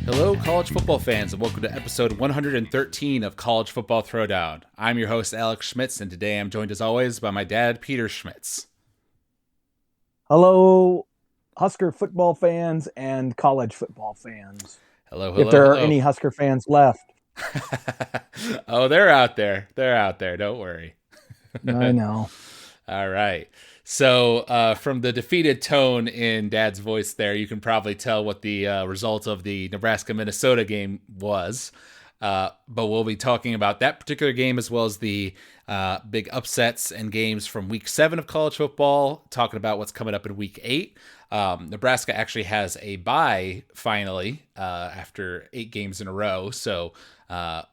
Hello, college football fans, and welcome to episode 113 of College Football Throwdown. I'm your host, Alex Schmitz, and today I'm joined, as always, by my dad, Peter Schmitz. Hello, Husker football fans and college football fans. Hello. If there are any Husker fans left. Oh, they're out there. Don't worry. I know. All right. So from the defeated tone in Dad's voice there, you can probably tell what the result of the Nebraska-Minnesota game was. But we'll be talking about that particular game as well as the big upsets and games from Week 7 of college football, talking about what's coming up in Week 8. Nebraska actually has a bye, finally, after 8 games in a row. So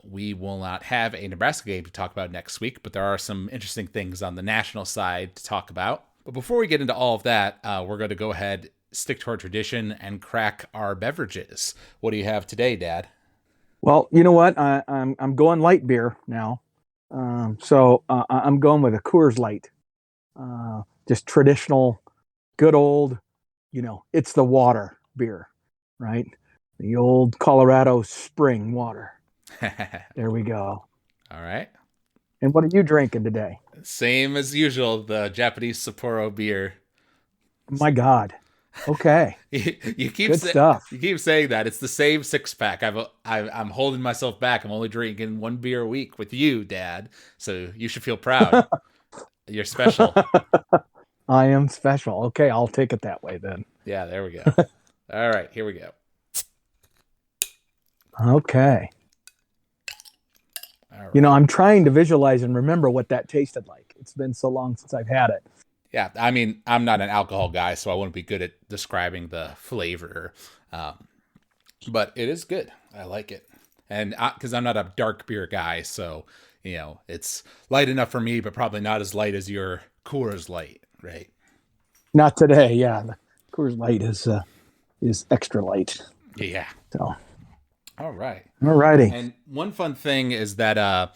we will not have a Nebraska game to talk about next week, but there are some interesting things on the national side to talk about. But before we get into all of that, we're going to go ahead, stick to our tradition, and crack our beverages. What do you have today, Dad? Well, you know what? I'm going light beer now. So I'm going with a Coors Light. Just traditional, good old, it's the water beer, right? The old Colorado spring water. There we go. All right. And what are you drinking today? Same as usual, the Japanese Sapporo beer. My God. Okay. You keep good stuff. You keep saying that. It's the same 6-pack. I'm holding myself back. I'm only drinking 1 beer a week with you, Dad. So you should feel proud. You're special. I am special. Okay, I'll take it that way then. Yeah, there we go. All right, here we go. Okay. All right. I'm trying to visualize and remember what that tasted like. It's been so long since I've had it. Yeah, I mean, I'm not an alcohol guy, so I wouldn't be good at describing the flavor. But it is good. I like it. And because I'm not a dark beer guy, so, it's light enough for me, but probably not as light as your Coors Light, right? Not today, yeah. The Coors Light is extra light. Yeah. So. All right. All righty. And one fun thing is that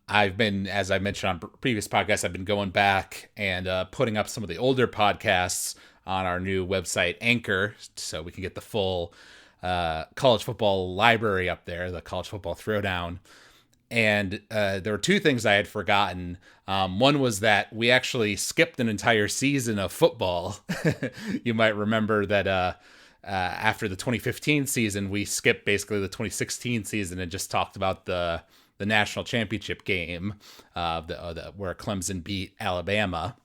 I've been, as I mentioned on previous podcasts, I've been going back and putting up some of the older podcasts on our new website, Anchor, so we can get the full college football library up there, the College Football Throwdown. And there were 2 things I had forgotten. One was that we actually skipped an entire season of football. You might remember that after the 2015 season, we skipped basically the 2016 season and just talked about the national championship game where Clemson beat Alabama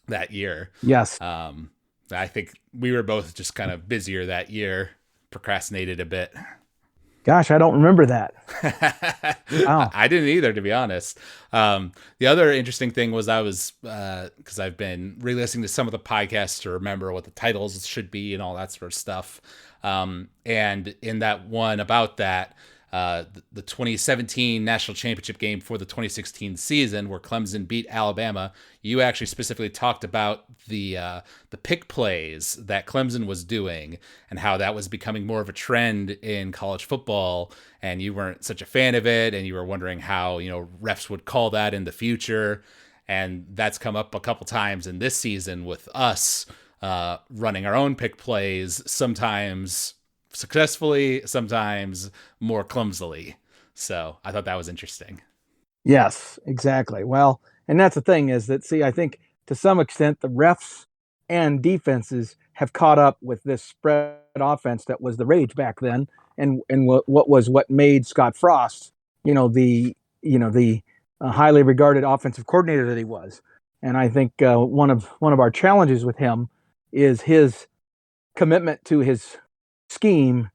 that year. Yes. I think we were both just kind of busier that year, procrastinated a bit. Gosh, I don't remember that. Wow. I didn't either, to be honest. The other interesting thing was because I've been re-listening to some of the podcasts to remember what the titles should be and all that sort of stuff. And in that one about that, the 2017 national championship game for the 2016 season where Clemson beat Alabama, you actually specifically talked about the pick plays that Clemson was doing and how that was becoming more of a trend in college football, and you weren't such a fan of it, and you were wondering how refs would call that in the future, and that's come up a couple times in this season with us running our own pick plays, sometimes successfully, sometimes more clumsily. So I thought that was interesting. Yes, exactly. Well, and that's the thing is that, I think to some extent the refs and defenses have caught up with this spread offense that was the rage back then, and what made Scott Frost, the highly regarded offensive coordinator that he was. And I think one of our challenges with him is his commitment to his scheme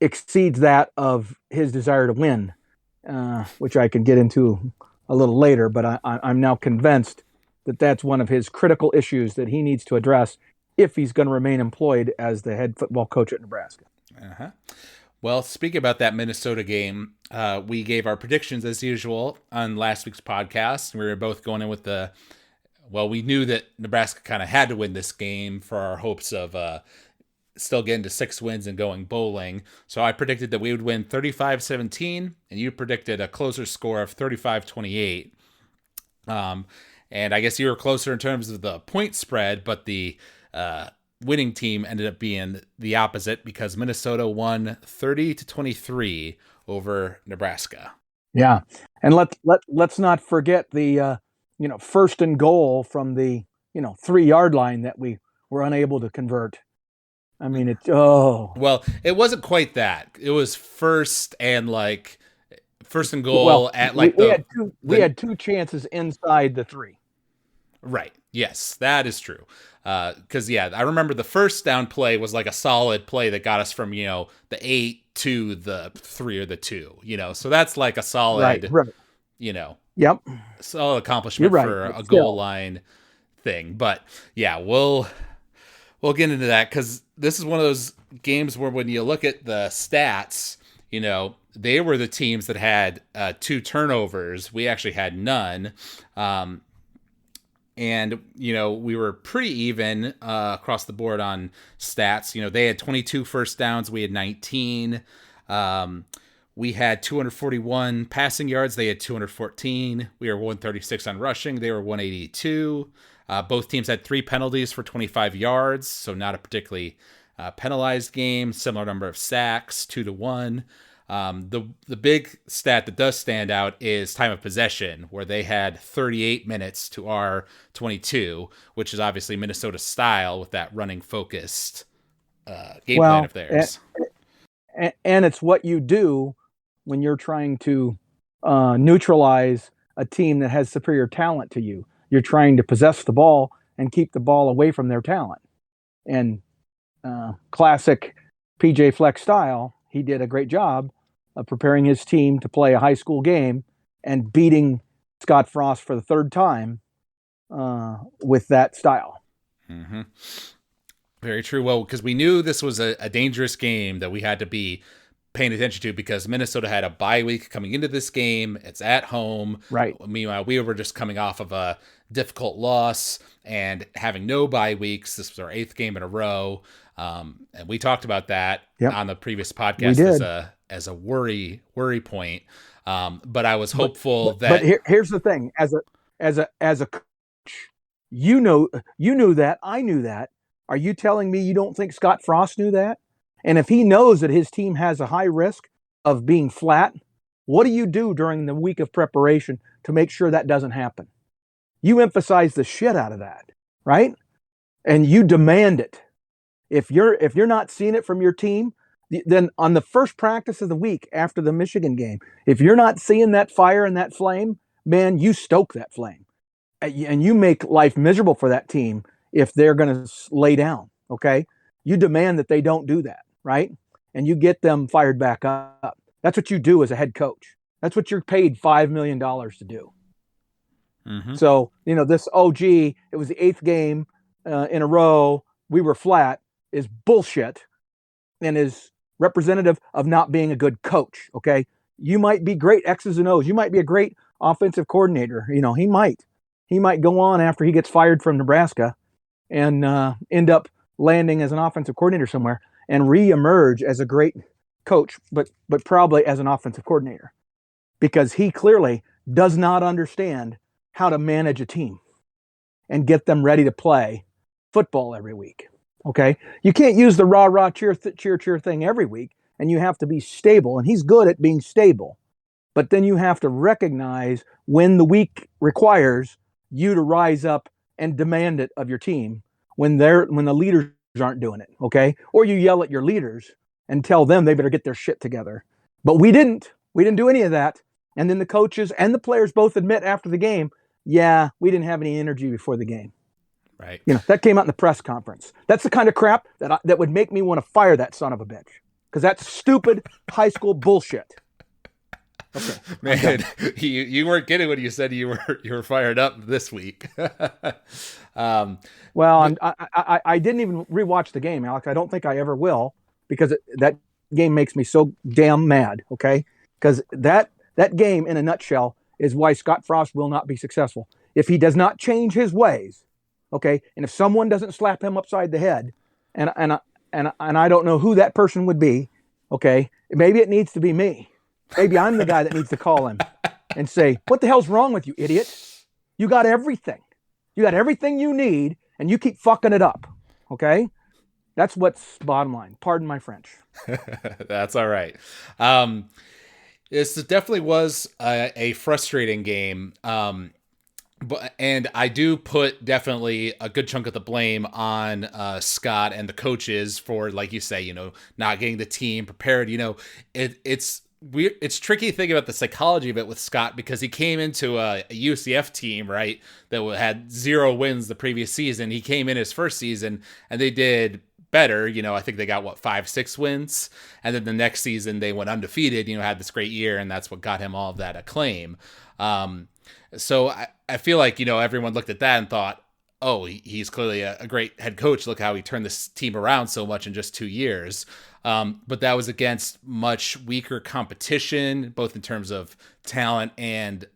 exceeds that of his desire to win, which I can get into a little later, but I'm now convinced that that's one of his critical issues that he needs to address if he's going to remain employed as the head football coach at Nebraska. Uh-huh. Well, speaking about that Minnesota game, we gave our predictions as usual on last week's podcast. We were both going in with we knew that Nebraska kind of had to win this game for our hopes of still getting to 6 wins and going bowling. So I predicted that we would win 35-17, and you predicted a closer score of 35-28. And I guess you were closer in terms of the point spread, but the winning team ended up being the opposite because Minnesota won 30-23 over Nebraska. Yeah, and let's not forget the first and goal from the 3-yard line that we were unable to convert. I mean, well, it wasn't quite that. It was first and goal at we had two chances inside the 3. Right. Yes, that is true. Because I remember the first down play was like a solid play that got us from the 8 to the 3 or the 2. So that's like a solid, right. Yep, solid accomplishment for a goal line thing. But we'll get into that because this is one of those games where when you look at the stats, they were the teams that had 2 turnovers. We actually had none. And, we were pretty even across the board on stats. They had 22 first downs. We had 19. We had 241 passing yards. They had 214. We were 136 on rushing. They were 182. Both teams had 3 penalties for 25 yards, so not a particularly penalized game. Similar number of sacks, 2-1. The big stat that does stand out is time of possession, where they had 38 minutes to our 22, which is obviously Minnesota style with that running focused game plan of theirs. And it's what you do when you're trying to neutralize a team that has superior talent to you. You're trying to possess the ball and keep the ball away from their talent. And classic PJ Fleck style, he did a great job of preparing his team to play a high school game and beating Scott Frost for the 3rd time with that style. Mm-hmm. Very true. Well, because we knew this was a dangerous game that we had to be paying attention to because Minnesota had a bye week coming into this game. It's at home. Right. Meanwhile, we were just coming off of a difficult loss and having no bye weeks. This was our 8th game in a row. And we talked about that on the previous podcast as a worry point. But I was hopeful that. But here's the thing: as a coach, you knew that, I knew that. Are you telling me you don't think Scott Frost knew that? And if he knows that his team has a high risk of being flat, what do you do during the week of preparation to make sure that doesn't happen? You emphasize the shit out of that, right? And you demand it. If you're not seeing it from your team, then on the first practice of the week after the Michigan game, if you're not seeing that fire and that flame, man, you stoke that flame. And you make life miserable for that team if they're going to lay down, okay? You demand that they don't do that, right? And you get them fired back up. That's what you do as a head coach. That's what you're paid $5 million to do. Mm-hmm. So, this, it was the 8th game in a row, we were flat, is bullshit and is representative of not being a good coach, okay? You might be great X's and O's. You might be a great offensive coordinator. He might go on after he gets fired from Nebraska and end up landing as an offensive coordinator somewhere and reemerge as a great coach, but probably as an offensive coordinator, because he clearly does not understand how to manage a team and get them ready to play football every week. Okay, you can't use the rah cheer thing every week, and you have to be stable. And he's good at being stable, but then you have to recognize when the week requires you to rise up and demand it of your team when the leaders aren't doing it. Okay, or you yell at your leaders and tell them they better get their shit together. But we didn't do any of that. And then the coaches and the players both admit after the game, yeah, we didn't have any energy before the game. Right. That came out in the press conference. That's the kind of crap that would make me want to fire that son of a bitch, because that's stupid high school bullshit. Okay, man, you weren't kidding when you said you were fired up this week. Well, I didn't even rewatch the game, Alex. I don't think I ever will, because that game makes me so damn mad. Okay, because that game in a nutshell is why Scott Frost will not be successful if he does not change his ways. Okay, and if someone doesn't slap him upside the head, and I don't know who that person would be. Okay, maybe it needs to be me. Maybe I'm the guy that needs to call him and say, "What the hell's wrong with you, idiot? You got everything. You got everything you need, and you keep fucking it up. Okay, that's what's bottom line. Pardon my French. That's all right. Um, this definitely was a frustrating game. And I do put definitely a good chunk of the blame on Scott and the coaches for, like you say, not getting the team prepared. It's weird. It's tricky thinking about the psychology of it with Scott, because he came into a UCF team, right, that had 0 wins the previous season. He came in his first season and they did better. I think they got 5-6 wins, and then the next season they went undefeated. Had this great year, and that's what got him all of that acclaim. So I feel like, everyone looked at that and thought, oh, he's clearly a great head coach. Look how he turned this team around so much in just 2 years. But that was against much weaker competition, both in terms of talent and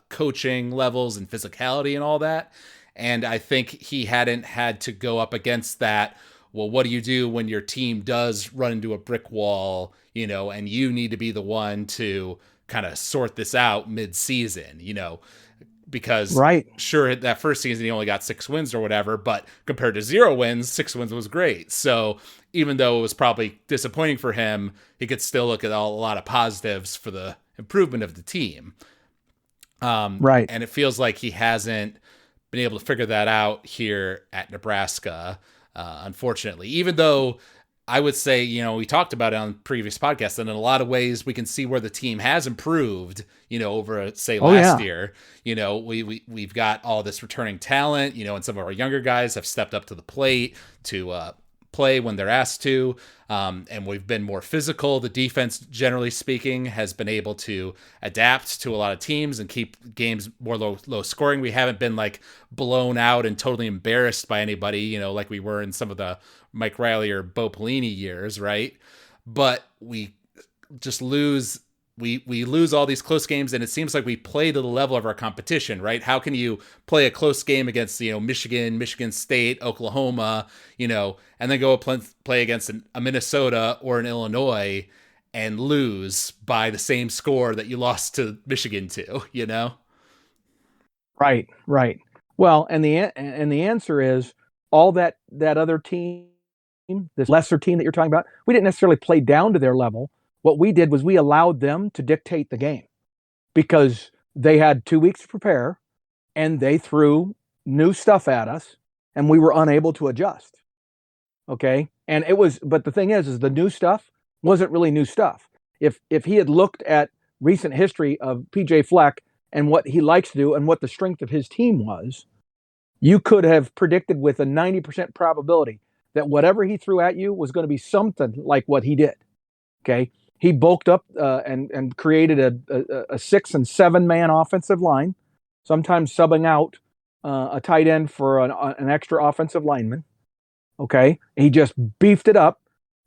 coaching levels and physicality and all that. And I think he hadn't had to go up against that. Well, what do you do when your team does run into a brick wall, and you need to be the one to kind of sort this out mid-season, because Right. Sure, that first season he only got 6 wins or whatever, but compared to 0 wins, 6 wins was great. So even though it was probably disappointing for him, he could still look at a lot of positives for the improvement of the team. Right. And it feels like he hasn't been able to figure that out here at Nebraska, unfortunately, even though I would say, we talked about it on previous podcasts, and in a lot of ways we can see where the team has improved, over, say, last year. We've got all this returning talent, and some of our younger guys have stepped up to the plate to play when they're asked to. And we've been more physical. The defense, generally speaking, has been able to adapt to a lot of teams and keep games more low scoring. We haven't been like blown out and totally embarrassed by anybody, like we were in some of the Mike Riley or Bo Pelini years, right? But we just lose. We lose all these close games, and it seems like we play to the level of our competition, right? How can you play a close game against, Michigan, Michigan State, Oklahoma, and then go play against a Minnesota or an Illinois and lose by the same score that you lost to Michigan to, Right. Right. Well, and the answer is all that other team, this lesser team that you're talking about, we didn't necessarily play down to their level. What we did was we allowed them to dictate the game, because they had 2 weeks to prepare and they threw new stuff at us and we were unable to adjust. Okay. But the thing is the new stuff wasn't really new stuff. If he had looked at recent history of PJ Fleck and what he likes to do and what the strength of his team was, you could have predicted with a 90% probability that whatever he threw at you was going to be something like what he did. Okay. He bulked up and created a 6 and 7 man offensive line, sometimes subbing out a tight end for an extra offensive lineman. Okay. He just beefed it up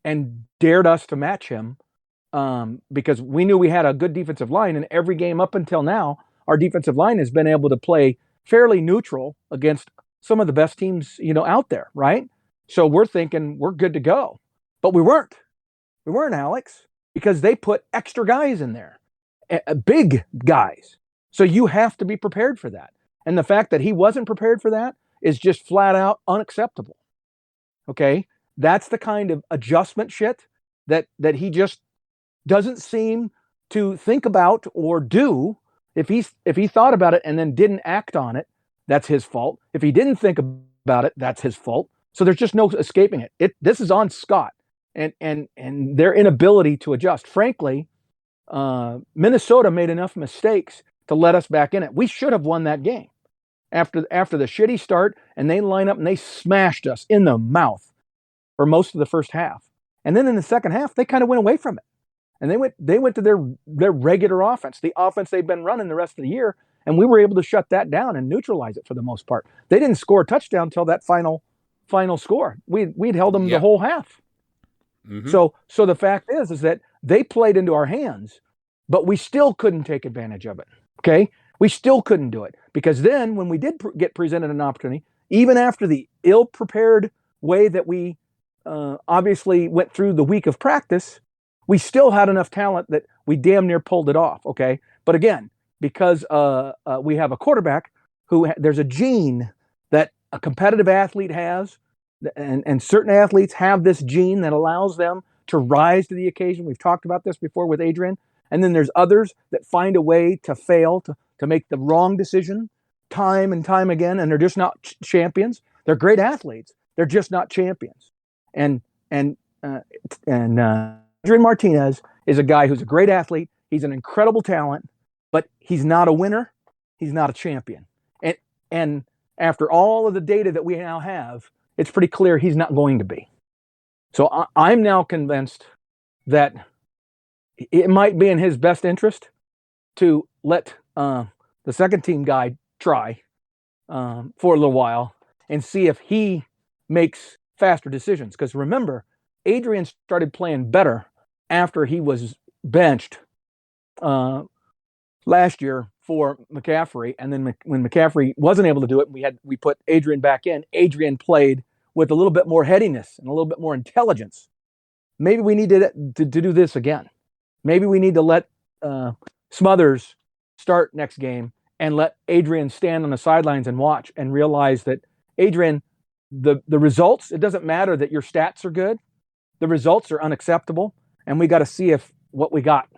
and dared us to match him, because we knew we had a good defensive line, and every game up until now, our defensive line has been able to play fairly neutral against some of the best teams, out there. Right. So we're thinking we're good to go, but we weren't, Alex, because they put extra guys in there, big guys. So you have to be prepared for that. And the fact that he wasn't prepared for that is just flat out unacceptable. Okay. That's the kind of adjustment shit that he just doesn't seem to think about or do. If he thought about it and then didn't act on it, that's his fault. If he didn't think about it, that's his fault. So there's just no escaping it. This is on Scott and their inability to adjust. Frankly, Minnesota made enough mistakes to let us back in it. We should have won that game after the shitty start, and they line up and they smashed us in the mouth for most of the first half. And then in the second half, they kind of went away from it. And they went to their regular offense, the offense they've been running the rest of the year, and we were able to shut that down and neutralize it for the most part. They didn't score a touchdown until that final score. We'd held them the whole half. Mm-hmm. So the fact is that they played into our hands, but we still couldn't take advantage of it. Okay, we still couldn't do it, because then when we did get presented an opportunity, even after the ill-prepared way that we obviously went through the week of practice, we still had enough talent that we damn near pulled it off. Okay, but again, because we have a quarterback who there's a gene a competitive athlete has, and certain athletes have this gene that allows them to rise to the occasion. We've talked about this before with Adrian. And then there's others that find a way to fail, to make the wrong decision time and time again, and they're just not champions. They're great athletes. They're just not champions. And and uh, Adrian Martinez is a guy who's a great athlete. He's an incredible talent, but he's not a winner. He's not a champion. And after all of the data that we now have, it's pretty clear he's not going to be. So I'm now convinced that it might be in his best interest to let the second team guy try for a little while and see if he makes faster decisions. Because remember, Adrian started playing better after he was benched last year for McCaffrey, and then when McCaffrey wasn't able to do it, we put Adrian back in. Adrian played with a little bit more headiness and a little bit more intelligence. Maybe we need to do this again. Maybe we need to let Smothers start next game and let Adrian stand on the sidelines and watch and realize that, Adrian, the results, it doesn't matter that your stats are good. The results are unacceptable, and we got to see if what we got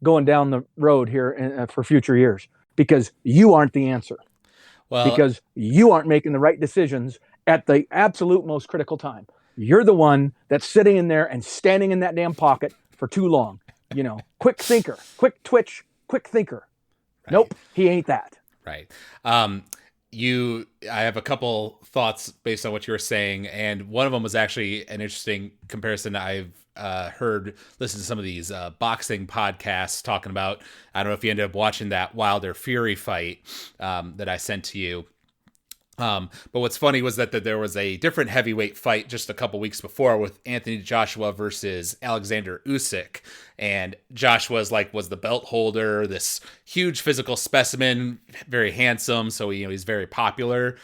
going down the road here for future years, because you aren't the answer. Well, because you aren't making the right decisions at the absolute most critical time. You're the one that's sitting in there and standing in that damn pocket for too long. Quick thinker, quick twitch, quick thinker. Right. Nope, he ain't that. Right. I have a couple thoughts based on what you were saying, and one of them was actually an interesting comparison I've listen to some of these boxing podcasts talking about. I don't know if you ended up watching that Wilder Fury fight that I sent to you. But what's funny was that there was a different heavyweight fight just a couple weeks before with Anthony Joshua versus Alexander Usyk. And Joshua was the belt holder, this huge physical specimen, very handsome. So, he's very popular.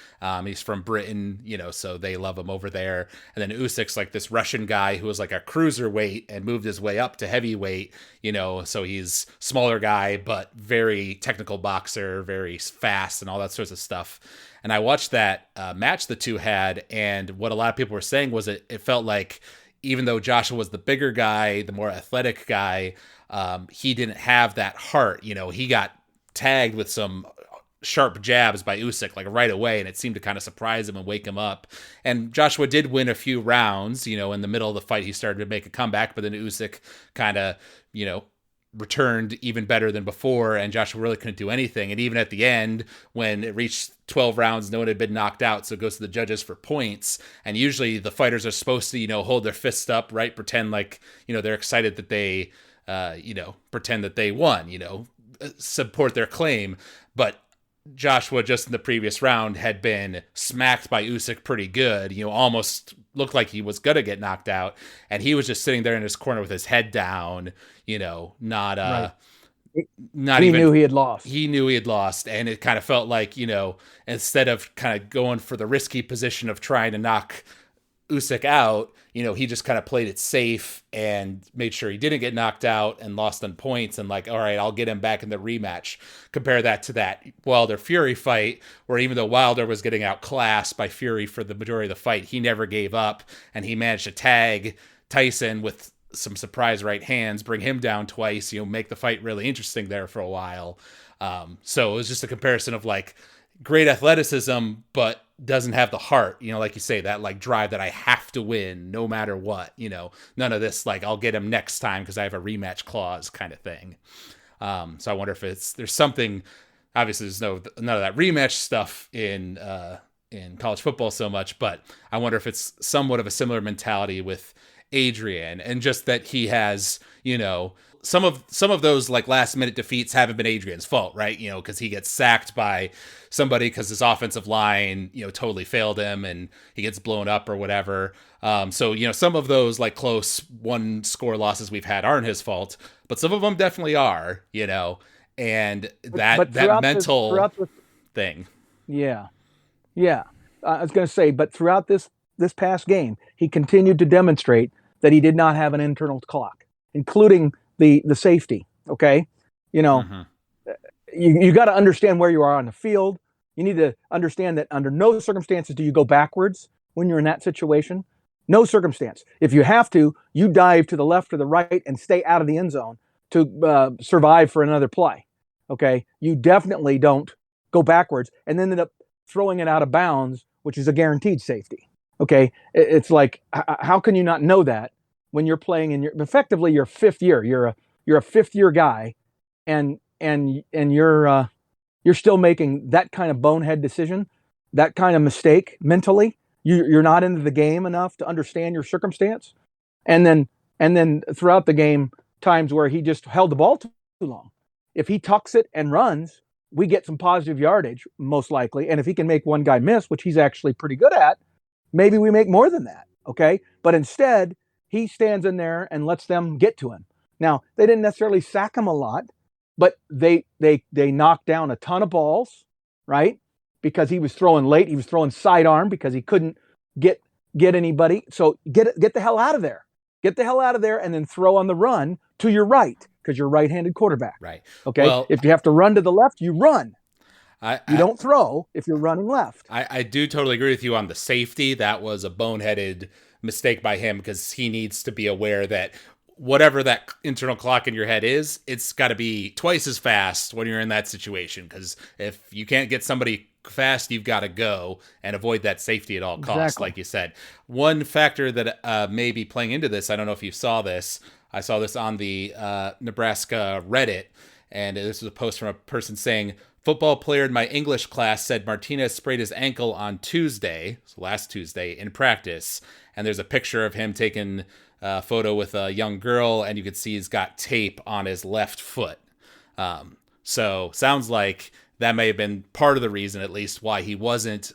He's from Britain, so they love him over there. And then Usyk's like this Russian guy who was like a cruiserweight and moved his way up to heavyweight, so he's smaller guy, but very technical boxer, very fast and all that sorts of stuff. And I watched that match the two had, and what a lot of people were saying was it felt like, even though Joshua was the bigger guy, the more athletic guy, he didn't have that heart. He got tagged with some sharp jabs by Usyk right away, and it seemed to kind of surprise him and wake him up. And Joshua did win a few rounds. In the middle of the fight, he started to make a comeback, but then Usyk kind of, returned even better than before, and Joshua really couldn't do anything. And even at the end, when it reached 12 rounds, no one had been knocked out, so it goes to the judges for points. And usually the fighters are supposed to, hold their fists up, right? Pretend like, they're excited that they, pretend that they won, support their claim. But Joshua, just in the previous round, had been smacked by Usyk pretty good, almost looked like he was gonna get knocked out, and he was just sitting there in his corner with his head down, not right. Not he even knew he had lost. He knew he had lost, and it kind of felt like, instead of kind of going for the risky position of trying to knock Usyk out, he just kind of played it safe and made sure he didn't get knocked out and lost on points, and all right, I'll get him back in the rematch. Compare that to that Wilder Fury fight, where even though Wilder was getting outclassed by Fury for the majority of the fight, he never gave up, and he managed to tag Tyson with some surprise right hands, bring him down twice, make the fight really interesting there for a while. So it was just a comparison of great athleticism, but doesn't have the heart, like you say, that drive that I have to win no matter what, none of this, I'll get him next time because I have a rematch clause kind of thing. So I wonder if there's something, obviously there's none of that rematch stuff in college football so much, but I wonder if it's somewhat of a similar mentality with Adrian, and just that he has, some of those last minute defeats haven't been Adrian's fault, right? Because he gets sacked by somebody because his offensive line, totally failed him, and he gets blown up or whatever. So some of those close one score losses we've had aren't his fault, but some of them definitely are, and that mental thing. Yeah. I was going to say, but throughout this past game, he continued to demonstrate that he did not have an internal clock, including the safety. Okay. You got to understand where you are on the field. You need to understand that under no circumstances do you go backwards when you're in that situation. No circumstance. If you have to, you dive to the left or the right and stay out of the end zone to survive for another play. Okay, you definitely don't go backwards and then end up throwing it out of bounds, which is a guaranteed safety. Okay, it's like, how can you not know that when you're playing in effectively your fifth year? You're a fifth year guy, and you're still making that kind of bonehead decision, that kind of mistake mentally. You're not into the game enough to understand your circumstance, and then throughout the game, times where he just held the ball too long. If he tucks it and runs, we get some positive yardage, most likely. And if he can make one guy miss, which he's actually pretty good at, maybe we make more than that. Okay. But instead, he stands in there and lets them get to him. Now, they didn't necessarily sack him a lot, but they knocked down a ton of balls, right? Because he was throwing late. He was throwing sidearm because he couldn't get anybody. So get the hell out of there. Get the hell out of there and then throw on the run to your right, because you're a right-handed quarterback. Right. Okay. Well, if you have to run to the left, you run. You don't throw if you're running left. I do totally agree with you on the safety. That was a boneheaded mistake by him, because he needs to be aware that whatever that internal clock in your head is, it's got to be twice as fast when you're in that situation. Because if you can't get somebody fast, you've got to go and avoid that safety at all costs, exactly. Like you said. One factor that may be playing into this, I don't know if you saw this. I saw this on the Nebraska Reddit, and this was a post from a person saying, football player in my English class said Martinez sprained his ankle on Tuesday, so last Tuesday, in practice. And there's a picture of him taking a photo with a young girl, and you can see he's got tape on his left foot. So sounds like that may have been part of the reason, at least, why he wasn't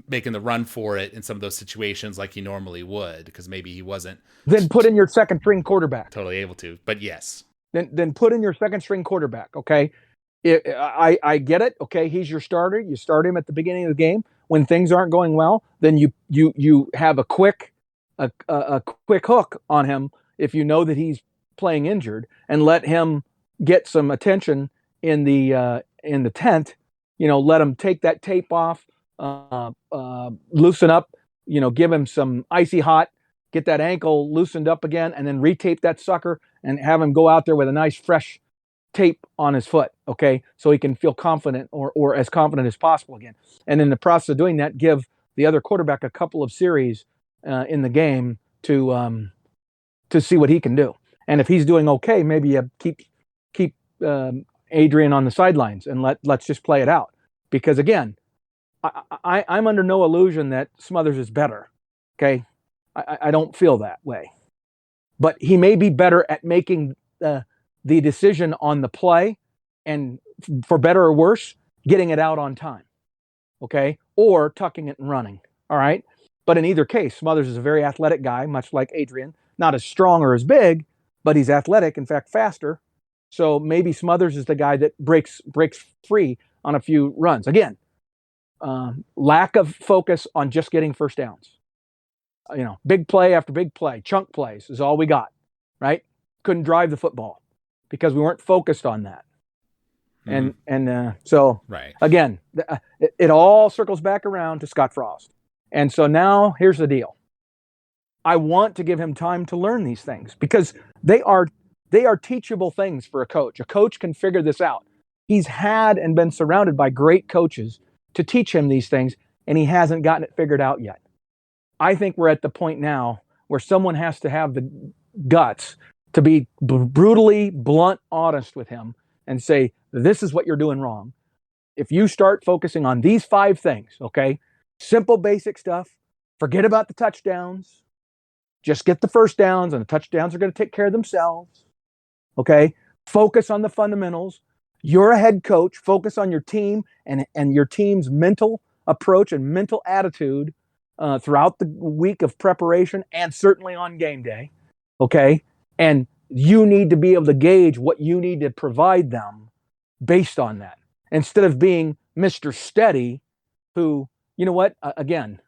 making the run for it in some of those situations like he normally would, because maybe he wasn't. Then put in your second string quarterback. Totally able to, but yes. Then put in your second string quarterback. Okay. I get it. Okay. He's your starter. You start him at the beginning of the game. When things aren't going well, then you have a quick hook on him if you know that he's playing injured, and let him get some attention in the tent. Let him take that tape off, loosen up, give him some icy hot, get that ankle loosened up again, and then retape that sucker and have him go out there with a nice fresh tape on his foot. Okay. So he can feel confident or as confident as possible again. And in the process of doing that, give the other quarterback a couple of series in the game to see what he can do. And if he's doing okay, maybe you keep Adrian on the sidelines and let's just play it out. Because again, I'm under no illusion that Smothers is better. Okay. I don't feel that way, but he may be better at making the decision on the play, and for better or worse, getting it out on time. Okay. Or tucking it and running. All right. But in either case, Smothers is a very athletic guy, much like Adrian, not as strong or as big, but he's athletic, in fact, faster. So maybe Smothers is the guy that breaks free on a few runs. Again, lack of focus on just getting first downs. Big play after big play, chunk plays is all we got, right? Couldn't drive the football because we weren't focused on that. So right. Again, it all circles back around to Scott Frost. And so now here's the deal. I want to give him time to learn these things, because they are teachable things for a coach. A coach can figure this out. He's had and been surrounded by great coaches to teach him these things, and he hasn't gotten it figured out yet. I think we're at the point now where someone has to have the guts to be brutally blunt, honest with him and say, this is what you're doing wrong. If you start focusing on these 5 things, okay, simple, basic stuff, forget about the touchdowns, just get the first downs, and the touchdowns are going to take care of themselves. Okay. Focus on the fundamentals. You're a head coach. Focus on your team and your team's mental approach and mental attitude throughout the week of preparation, and certainly on game day. Okay. And you need to be able to gauge what you need to provide them based on that, instead of being Mr. Steady, who, again,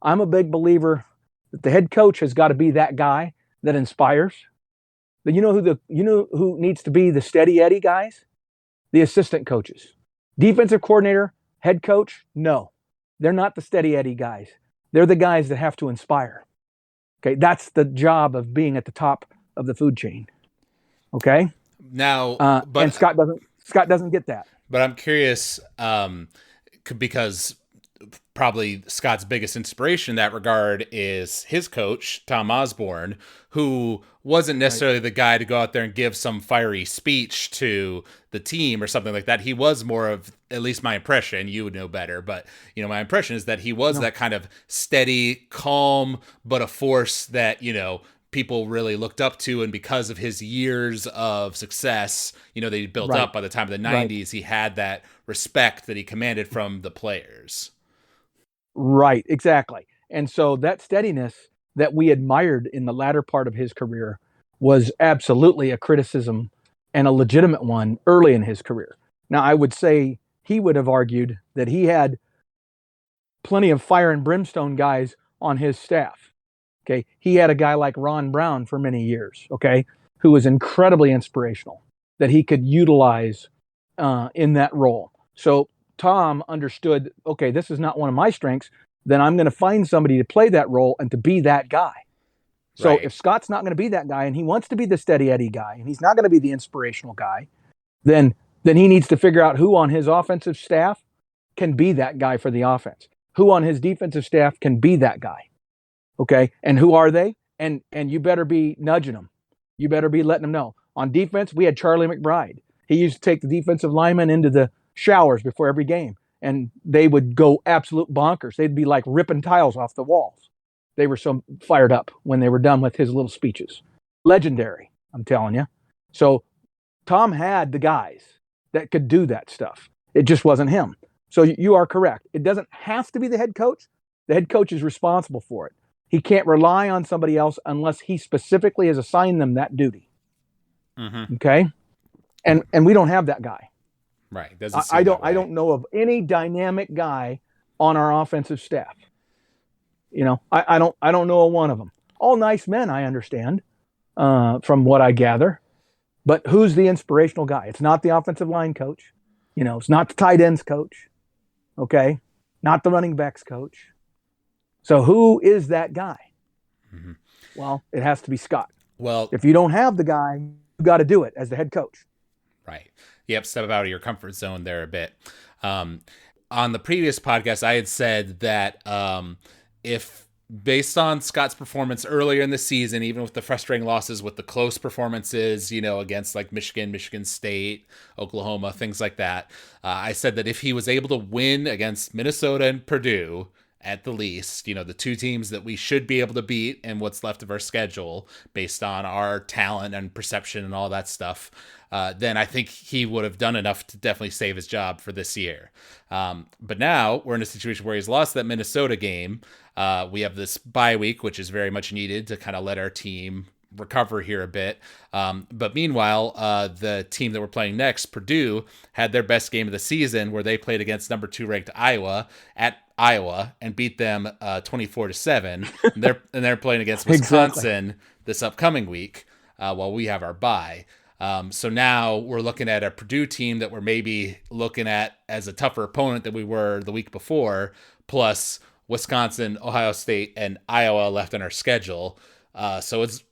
I'm a big believer that the head coach has got to be that guy that inspires. But who needs to be the steady Eddie guys? The assistant coaches. Defensive coordinator Head coach, no. They're not the steady Eddie guys. They're the guys that have to inspire. Okay, that's the job of being at the top of the food chain. Okay, Now, and Scott doesn't get that. but I'm curious, because probably Scott's biggest inspiration in that regard is his coach, Tom Osborne, who wasn't necessarily the guy to go out there and give some fiery speech to the team or something like that. He was more of, at least my impression, you would know better, but my impression is that he was that kind of steady, calm, but a force that, people really looked up to. And because of his years of success, they built up by the time of the 90s, he had that respect that he commanded from the players. Right, exactly. And so that steadiness that we admired in the latter part of his career was absolutely a criticism, and a legitimate one, early in his career. Now, I would say he would have argued that he had plenty of fire and brimstone guys on his staff. Okay, he had a guy like Ron Brown for many years, okay, who was incredibly inspirational, that he could utilize in that role. So Tom understood, okay, this is not one of my strengths, then I'm going to find somebody to play that role and to be that guy. So if Scott's not going to be that guy, and he wants to be the steady Eddie guy, and he's not going to be the inspirational guy, then he needs to figure out who on his offensive staff can be that guy for the offense. Who on his defensive staff can be that guy. Okay, and who are they? And you better be nudging them. You better be letting them know. On defense, we had Charlie McBride. He used to take the defensive linemen into the showers before every game, and they would go absolute bonkers. They'd be like ripping tiles off the walls. They were so fired up when they were done with his little speeches. Legendary, I'm telling you. So Tom had the guys that could do that stuff. It just wasn't him. So you are correct. It doesn't have to be the head coach. The head coach is responsible for it. He can't rely on somebody else unless he specifically has assigned them that duty. Mm-hmm. Okay, and we don't have that guy. Right. I don't know of any dynamic guy on our offensive staff. I don't know of one of them. All nice men, I understand, from what I gather. But who's the inspirational guy? It's not the offensive line coach. It's not the tight ends coach. Okay, not the running backs coach. So who is that guy? Mm-hmm. Well, it has to be Scott. Well, if you don't have the guy, you got to do it as the head coach. Right. Yep. Step out of your comfort zone there a bit. On the previous podcast, I had said that if based on Scott's performance earlier in the season, even with the frustrating losses, with the close performances, against like Michigan State, Oklahoma, things like that, I said that if he was able to win against Minnesota and Purdue, at the least, the two teams that we should be able to beat in what's left of our schedule based on our talent and perception and all that stuff, then I think he would have done enough to definitely save his job for this year. But now we're in a situation where he's lost that Minnesota game. We have this bye week, which is very much needed to kind of let our team recover here a bit. But meanwhile, the team that we're playing next, Purdue, had their best game of the season where they played against number 2 ranked Iowa at Iowa and beat them 24-7. And they're playing against Wisconsin this upcoming week while we have our bye. So now we're looking at a Purdue team that we're maybe looking at as a tougher opponent than we were the week before, plus Wisconsin, Ohio State, and Iowa left on our schedule. So it's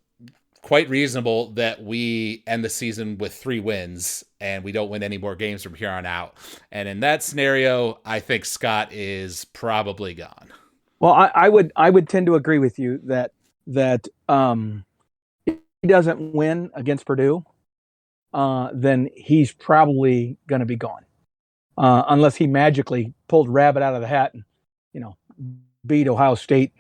quite reasonable that we end the season with 3 wins and we don't win any more games from here on out. And in that scenario, I think Scott is probably gone. Well, I would tend to agree with you that if he doesn't win against Purdue, then he's probably going to be gone, unless he magically pulled rabbit out of the hat and beat Ohio State,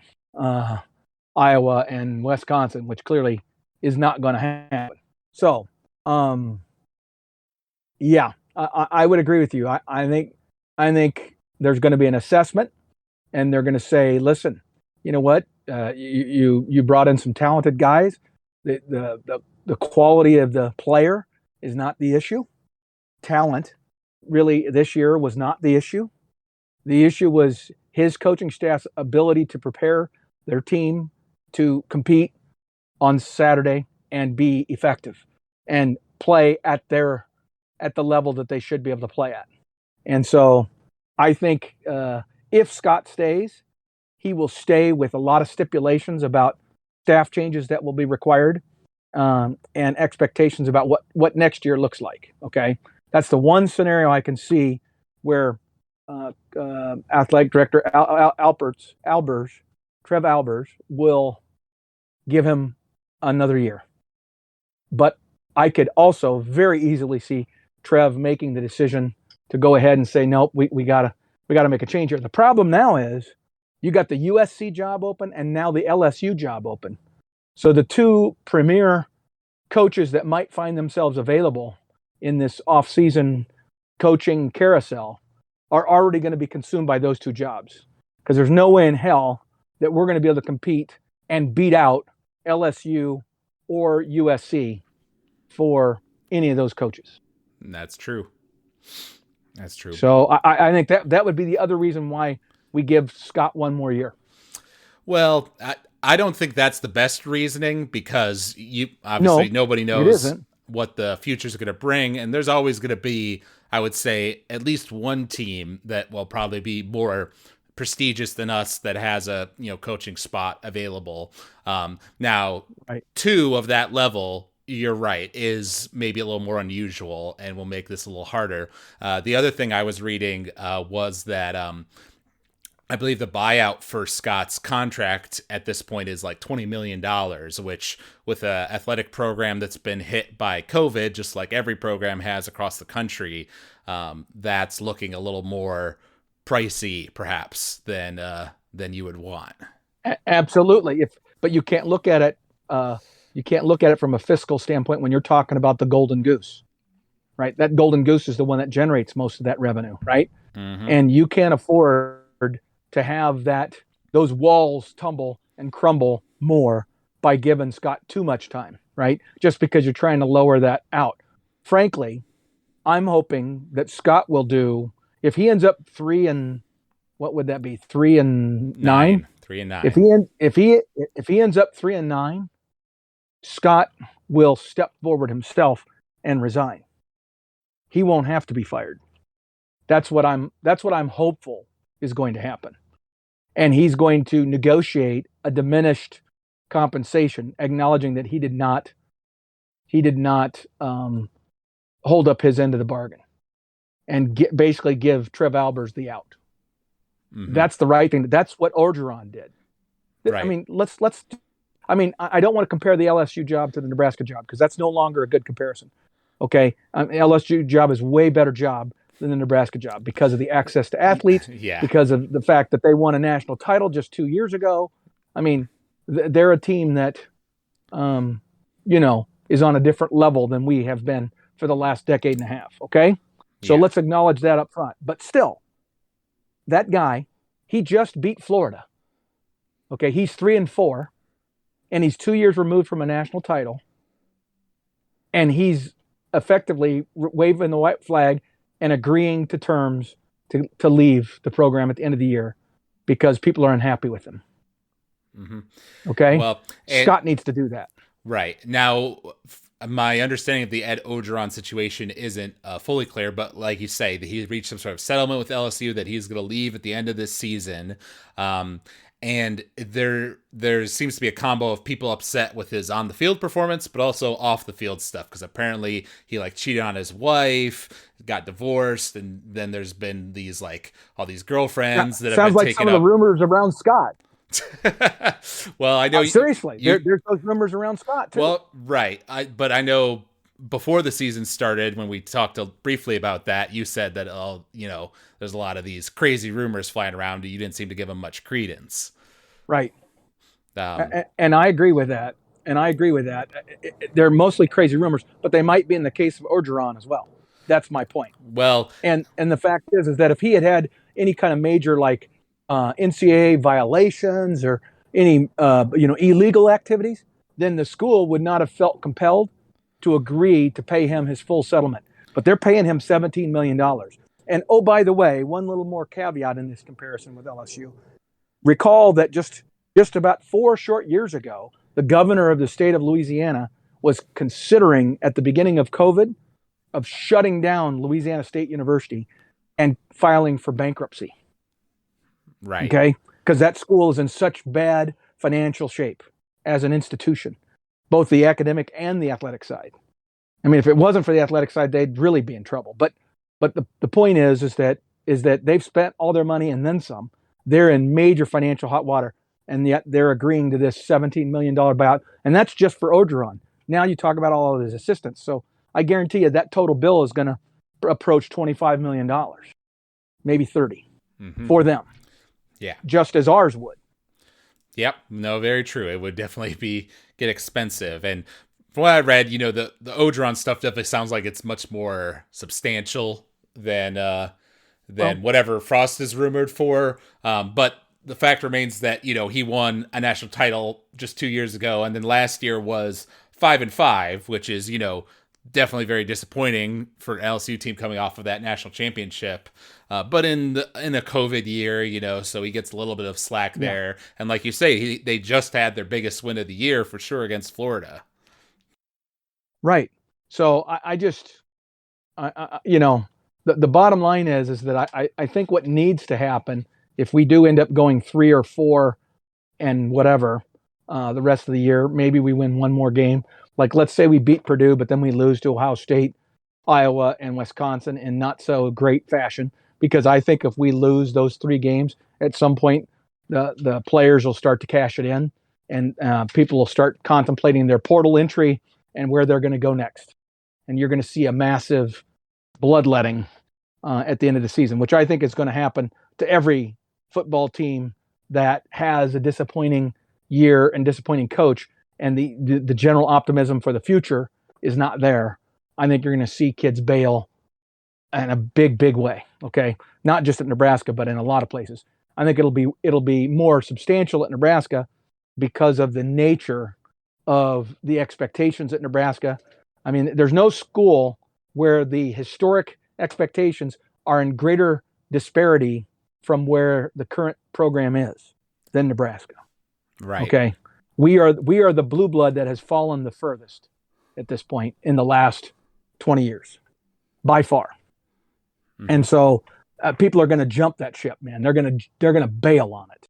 Iowa, and Wisconsin, which clearly is not going to happen. So, yeah, I would agree with you. I think there's going to be an assessment, and they're going to say, listen, you know what? You brought in some talented guys. The quality of the player is not the issue. Talent really this year was not the issue. The issue was his coaching staff's ability to prepare their team to compete on Saturday and be effective and play at the level that they should be able to play at. And so I think if Scott stays, he will stay with a lot of stipulations about staff changes that will be required, and expectations about what next year looks like. Okay, that's the one scenario I can see where athletic director Trev Albers, will give him another year. But I could also very easily see Trev making the decision to go ahead and say, nope, we gotta make a change here. The problem now is you got the USC job open and now the LSU job open. So the two premier coaches that might find themselves available in this off-season coaching carousel are already going to be consumed by those two jobs, because there's no way in hell that we're going to be able to compete and beat out LSU or USC for any of those coaches. That's true. That's true. So I think that would be the other reason why we give Scott one more year. Well, I don't think that's the best reasoning, because nobody knows what the future is going to bring. And there's always going to be, I would say, at least one team that will probably be more prestigious than us that has a coaching spot available. Now, right. Two of that level, you're right, is maybe a little more unusual and will make this a little harder. The other thing I was reading was that I believe the buyout for Scott's contract at this point is like $20 million, which with an athletic program that's been hit by COVID, just like every program has across the country, that's looking a little more pricey perhaps than you would want. Absolutely. But you can't look at it. You can't look at it from a fiscal standpoint when you're talking about the golden goose, right? That golden goose is the one that generates most of that revenue, right? Mm-hmm. And you can't afford to have those walls tumble and crumble more by giving Scott too much time, right? Just because you're trying to lower that out. Frankly, I'm hoping that Scott will do, if he ends up 3-9? 3-9. If he ends up 3-9, Scott will step forward himself and resign. He won't have to be fired. That's what I'm hopeful is going to happen. And he's going to negotiate a diminished compensation, acknowledging that he did not hold up his end of the bargain, and basically give Trev Albers the out. Mm-hmm. That's the right thing. That's what Orgeron did. Right. I mean, I don't want to compare the LSU job to the Nebraska job, because that's no longer a good comparison. Okay, LSU job is way better job than the Nebraska job because of the access to athletes, because of the fact that they won a national title just 2 years ago. I mean, they're a team that, is on a different level than we have been for the last decade and a half. Okay, so let's acknowledge that up front. But still, that guy, he just beat Florida. Okay, he's 3-4, and he's 2 years removed from a national title, and he's effectively waving the white flag and agreeing to terms to leave the program at the end of the year because people are unhappy with him. Mm-hmm. Okay? Well, Scott needs to do that. Right. Now, my understanding of the Ed Orgeron situation isn't fully clear, but like you say, that he reached some sort of settlement with LSU that he's going to leave at the end of this season. And there seems to be a combo of people upset with his on the field performance, but also off the field stuff, because apparently he cheated on his wife, got divorced, and then there's been these all these girlfriends that have been taken up. Sounds like some of the rumors around Scott. Well, I know seriously, there's those rumors around Scott too. Well, right, but I know before the season started, when we talked briefly about that, you said that there's a lot of these crazy rumors flying around. You didn't seem to give them much credence. Right. And I agree with that. They're mostly crazy rumors, but they might be in the case of Orgeron as well. That's my point. Well, and the fact is that if he had any kind of major NCAA violations or any illegal activities, then the school would not have felt compelled to agree to pay him his full settlement. But they're paying him $17 million. And oh, by the way, one little more caveat in this comparison with LSU. Recall that just about 4 short years ago, the governor of the state of Louisiana was considering, at the beginning of COVID, of shutting down Louisiana State University and filing for bankruptcy. Right. Okay. Because that school is in such bad financial shape as an institution, both the academic and the athletic side. I mean, if it wasn't for the athletic side, they'd really be in trouble. But the point is that they've spent all their money and then some. They're in major financial hot water, and yet they're agreeing to this $17 million buyout, and that's just for Orgeron. Now you talk about all of his assistants. So I guarantee you that total bill is going to approach $25 million, maybe 30 for them. Yeah. Just as ours would. Yep. No, very true. It would definitely get expensive. And from what I read, the Ogeron stuff definitely sounds like it's much more substantial than whatever Frost is rumored for. But the fact remains that, he won a national title just 2 years ago. And then last year was 5-5, which is, definitely very disappointing for an LSU team coming off of that national championship. But in a COVID year, so he gets a little bit of slack there. And like you say, they just had their biggest win of the year for sure against Florida. Right. So the bottom line is that I think what needs to happen if we do end up going 3 or 4 and whatever the rest of the year, maybe we win one more game. Like, let's say we beat Purdue, but then we lose to Ohio State, Iowa, and Wisconsin in not so great fashion. Because I think if we lose those 3 games, at some point, the players will start to cash it in, and people will start contemplating their portal entry and where they're going to go next. And you're going to see a massive bloodletting at the end of the season, which I think is going to happen to every football team that has a disappointing year and disappointing coach, and the general optimism for the future is not there. I think you're going to see kids bail in a big, big way. Okay, not just at Nebraska, but in a lot of places. I think it'll be more substantial at Nebraska because of the nature of the expectations at Nebraska. I mean, there's no school where the historic expectations are in greater disparity from where the current program is than Nebraska. Right. Okay. We are the blue blood that has fallen the furthest at this point in the last 20 years, by far. Mm-hmm. And so people are going to jump that ship, man. They're going to bail on it.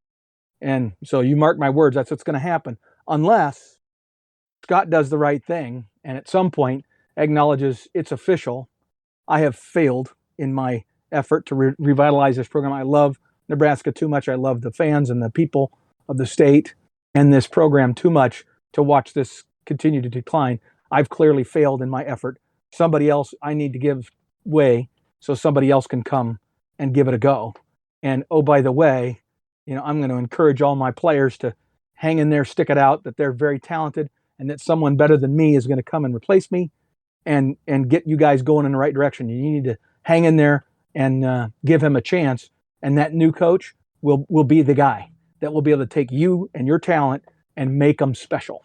And so you mark my words, that's what's going to happen, unless Scott does the right thing and at some point acknowledges it's official. I have failed in my effort to revitalize this program. I love Nebraska too much. I love the fans and the people of the state and this program too much to watch this continue to decline. I've clearly failed in my effort. Somebody else, I need to give way so somebody else can come and give it a go. And oh, by the way, I'm going to encourage all my players to hang in there, stick it out, that they're very talented and that someone better than me is going to come and replace me and get you guys going in the right direction. You need to hang in there and give him a chance. And that new coach will be the guy that will be able to take you and your talent and make them special.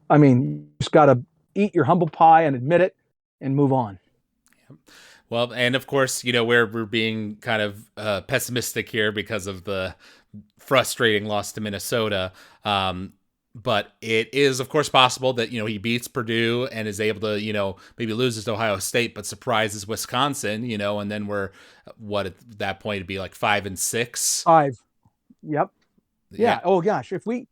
I mean, you just got to eat your humble pie and admit it and move on. Well, and of course, we're being kind of pessimistic here because of the frustrating loss to Minnesota. But it is, of course, possible that, he beats Purdue and is able to, maybe loses to Ohio State, but surprises Wisconsin, and then we're, at that point, it'd be like 5-6. 5. Yep. Yeah. Oh gosh. If we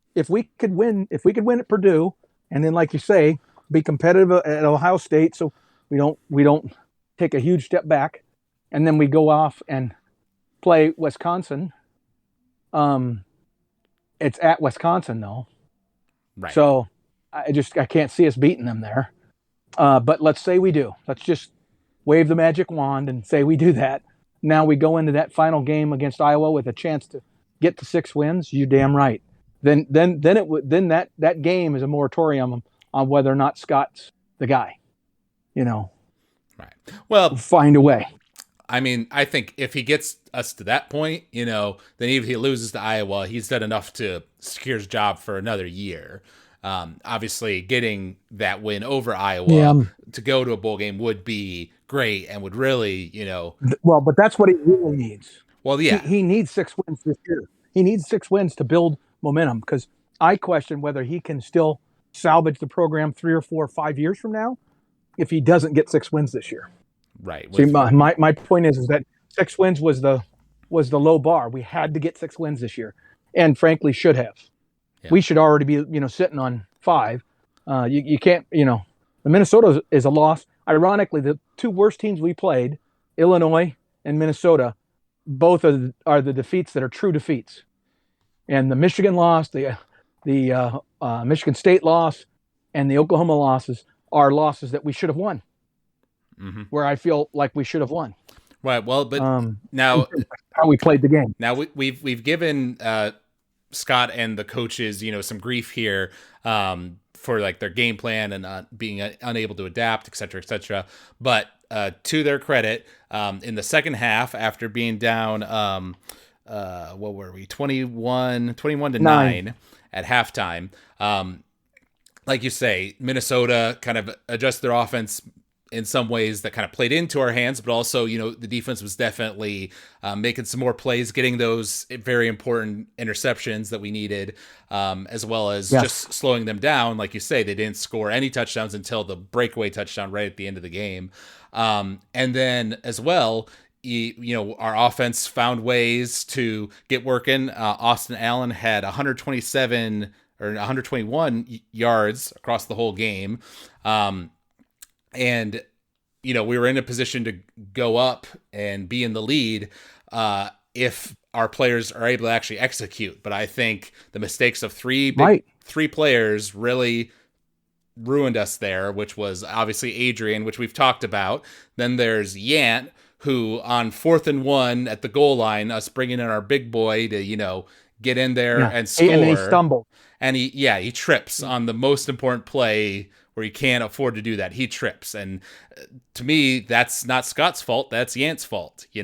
could win at Purdue and then, like you say, be competitive at Ohio State, so we don't take a huge step back, and then we go off and play Wisconsin. It's at Wisconsin though. Right. So I can't see us beating them there. But let's say we do. Let's just wave the magic wand and say we do that. Now we go into that final game against Iowa with a chance to get to 6 wins. You damn right. Then that game is a moratorium on whether or not Scott's the guy. Right. Well, find a way. I mean, I think if he gets us to that point, then even if he loses to Iowa, he's done enough to secure his job for another year. Obviously, getting that win over Iowa to go to a bowl game would be great and would really, Well, but that's what he really needs. Well, yeah. He needs 6 wins this year. He needs 6 wins to build momentum, because I question whether he can still salvage the program 3 or 4 or 5 years from now if he doesn't get 6 wins this year. Right. See, my point is that 6 wins was the low bar. We had to get 6 wins this year, and frankly, should have. Yeah. We should already be sitting on 5. You can't the Minnesota is a loss. Ironically, the two worst teams we played, Illinois and Minnesota, both are the defeats that are true defeats. And the Michigan loss, the Michigan State loss, and the Oklahoma losses are losses that we should have won. Mm-hmm. Where I feel like we should have won. Right. Well, but now how we played the game. Now we've given Scott and the coaches, some grief here for like their game plan and not being unable to adapt, et cetera, et cetera. But to their credit, in the second half, after being down, what were we, 21-9 at halftime. Like you say, Minnesota kind of adjusted their offense in some ways that kind of played into our hands, but also, the defense was definitely making some more plays, getting those very important interceptions that we needed, as well as just slowing them down. Like you say, they didn't score any touchdowns until the breakaway touchdown right at the end of the game. And then as well, our offense found ways to get working. Austin Allen had 127 or 121 yards across the whole game. And, we were in a position to go up and be in the lead if our players are able to actually execute. But I think the mistakes of three players really ruined us there, which was obviously Adrian, which we've talked about. Then there's Yant, who on 4th and 1 at the goal line, us bringing in our big boy to, get in there and score. And he stumbled. And he trips on the most important play where he can't afford to do that. He trips. And to me, that's not Scott's fault. That's Yant's fault. You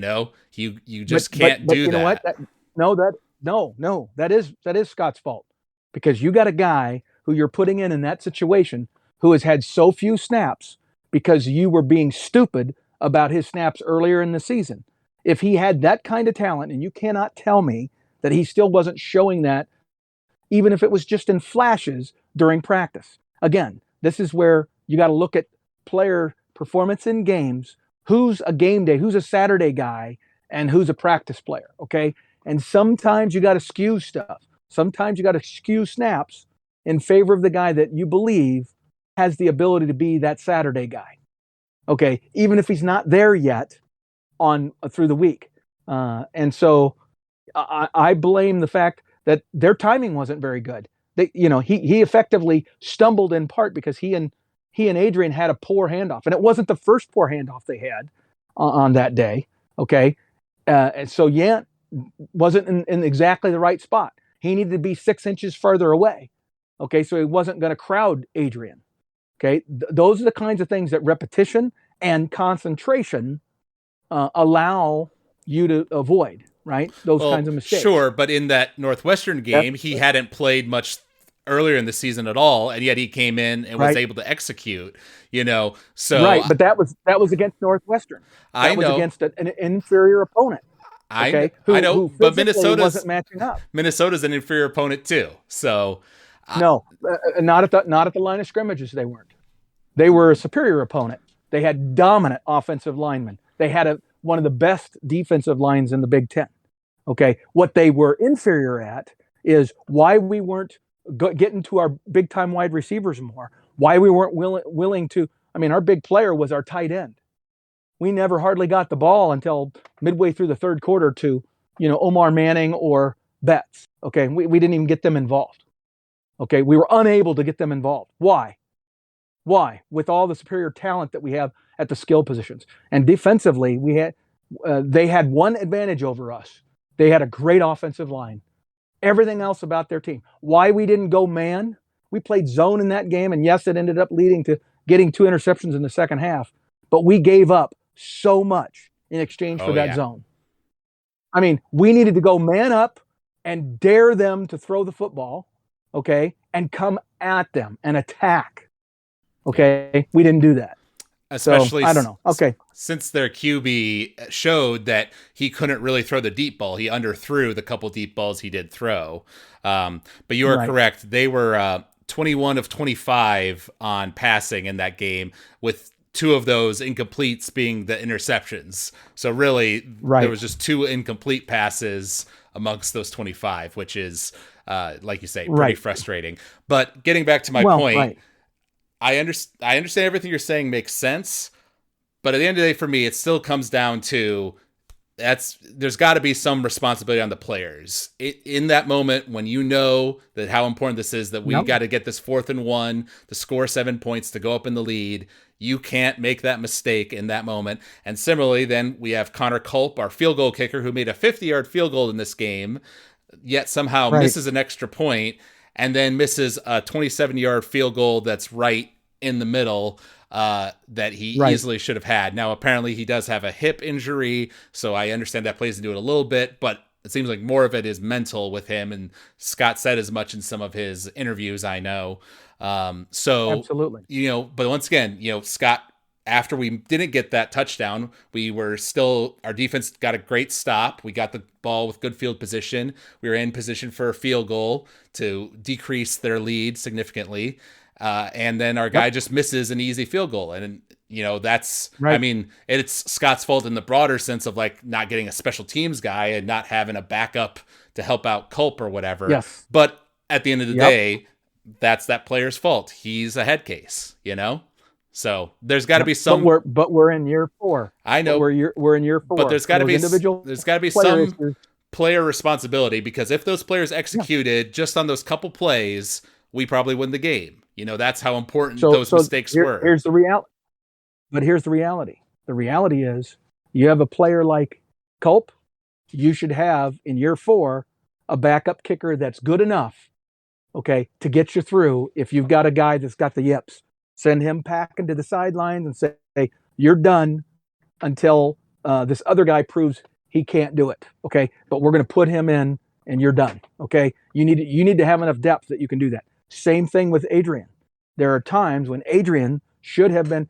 just can't do that. Know what? That is Scott's fault, because you got a guy who you're putting in that situation who has had so few snaps because you were being stupid about his snaps earlier in the season. If he had that kind of talent, and you cannot tell me that he still wasn't showing that, even if it was just in flashes during practice. Again, this is where you got to look at player performance in games. Who's a game day, who's a Saturday guy, and who's a practice player, okay? And sometimes you got to skew stuff. Sometimes you got to skew snaps in favor of the guy that you believe has the ability to be that Saturday guy, okay? Even if he's not there yet through the week. And so I blame the fact that their timing wasn't very good. He effectively stumbled in part because he and Adrian had a poor handoff, and it wasn't the first poor handoff they had on that day. Okay, and so Yant wasn't in exactly the right spot. He needed to be 6 inches further away. Okay, so he wasn't going to crowd Adrian. Okay, those are the kinds of things that repetition and concentration allow you to avoid. Right? Those kinds of mistakes. Sure, but in that Northwestern game, he hadn't played much earlier in the season at all, and yet he came in and was able to execute, so. Right, but that was against Northwestern. That was against an inferior opponent. Okay? I know, but Minnesota wasn't matching up. Minnesota's an inferior opponent too, so. No, not at the line of scrimmages they weren't. They were a superior opponent. They had dominant offensive linemen. They had one of the best defensive lines in the Big Ten. Okay, what they were inferior at is why we weren't getting to our big time wide receivers more. Why we weren't willing to. I mean, our big player was our tight end. We never hardly got the ball until midway through the third quarter to Omar Manning or Betts. Okay, we didn't even get them involved. Okay, we were unable to get them involved. Why? With all the superior talent that we have at the skill positions. And defensively, they had one advantage over us. They had a great offensive line. Everything else about their team. Why we didn't go man? We played zone in that game, and yes, it ended up leading to getting 2 interceptions in the second half. But we gave up so much in exchange for that zone. I mean, we needed to go man up and dare them to throw the football, okay, and come at them and attack. Okay, we didn't do that. Especially, so, I don't know. Okay, since their QB showed that he couldn't really throw the deep ball, he underthrew the couple deep balls he did throw. But you are correct; they were 21 of 25 on passing in that game, with two of those incompletes being the interceptions. So really, there Right. was just two incomplete passes amongst those 25, which is, like you say, pretty Right. frustrating. But getting back to my Well, point, right. I understand everything you're saying makes sense. But at the end of the day, for me, it still comes down to there's got to be some responsibility on the players in that moment when you know that how important this is, that we Yep. got to get this 4th and 1 to score 7 points to go up in the lead. You can't make that mistake in that moment. And similarly, then we have Connor Culp, our field goal kicker, who made a 50-yard field goal in this game, yet somehow Right. misses an extra point and then misses a 27-yard field goal that's right in the middle, that he Right. easily should have had. Now, apparently he does have a hip injury, so I understand that plays into it a little bit, but it seems like more of it is mental with him, and Scott said as much in some of his interviews, I know. So, Absolutely. but once again, Scott, after we didn't get that touchdown, we were still, our defense got a great stop. We got the ball with good field position. We were in position for a field goal to decrease their lead significantly. And then our guy Yep. just misses an easy field goal. And, that's, I Right. mean, it's Scott's fault in the broader sense of like not getting a special teams guy and not having a backup to help out Culp or whatever. Yes. But at the end of the Yep. day, that's that player's fault. He's a head case, So there's got to Yep. be some. But we're in year 4. I But know, we're in year 4. but there's got to Those be individual player some issues. player responsibility, because if those players Yeah. executed just on those couple plays, we probably win the game. That's how important So those mistakes were. here's the reality. But here's the reality. The reality is you have a player like Culp, you should have in year 4 a backup kicker that's good enough, okay, to get you through. If you've got a guy that's got the yips, send him packing to the sidelines and say, hey, you're done until this other guy proves he can't do it, okay? But we're going to put him in and you're done, okay? You need to have enough depth that you can do that. Same thing with Adrian. There are times when Adrian should have been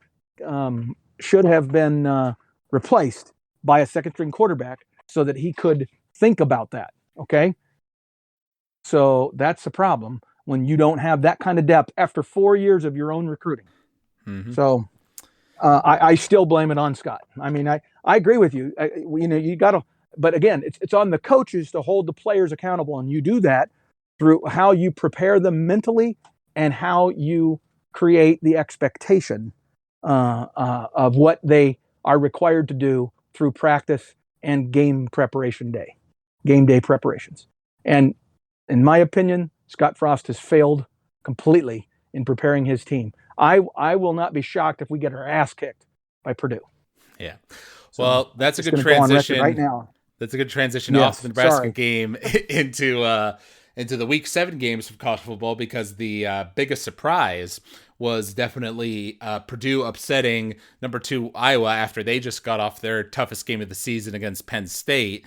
replaced by a second string quarterback so that he could think about that, okay? So that's the problem when you don't have that kind of depth after 4 years of your own recruiting. Mm-hmm. So I still blame it on Scott. I mean, I agree with you. You got to, but again, it's on the coaches to hold the players accountable, and you do that through how you prepare them mentally and how you create the expectation of what they are required to do through practice and game day preparations. And in my opinion, Scott Frost has failed completely in preparing his team. I will not be shocked if we get our ass kicked by Purdue. Yeah. So well, that's a good go on record transition right now. That's a good transition Yes, off the Nebraska sorry. game into the Week 7 games of college football, because the biggest surprise was definitely Purdue upsetting number 2 Iowa after they just got off their toughest game of the season against Penn State.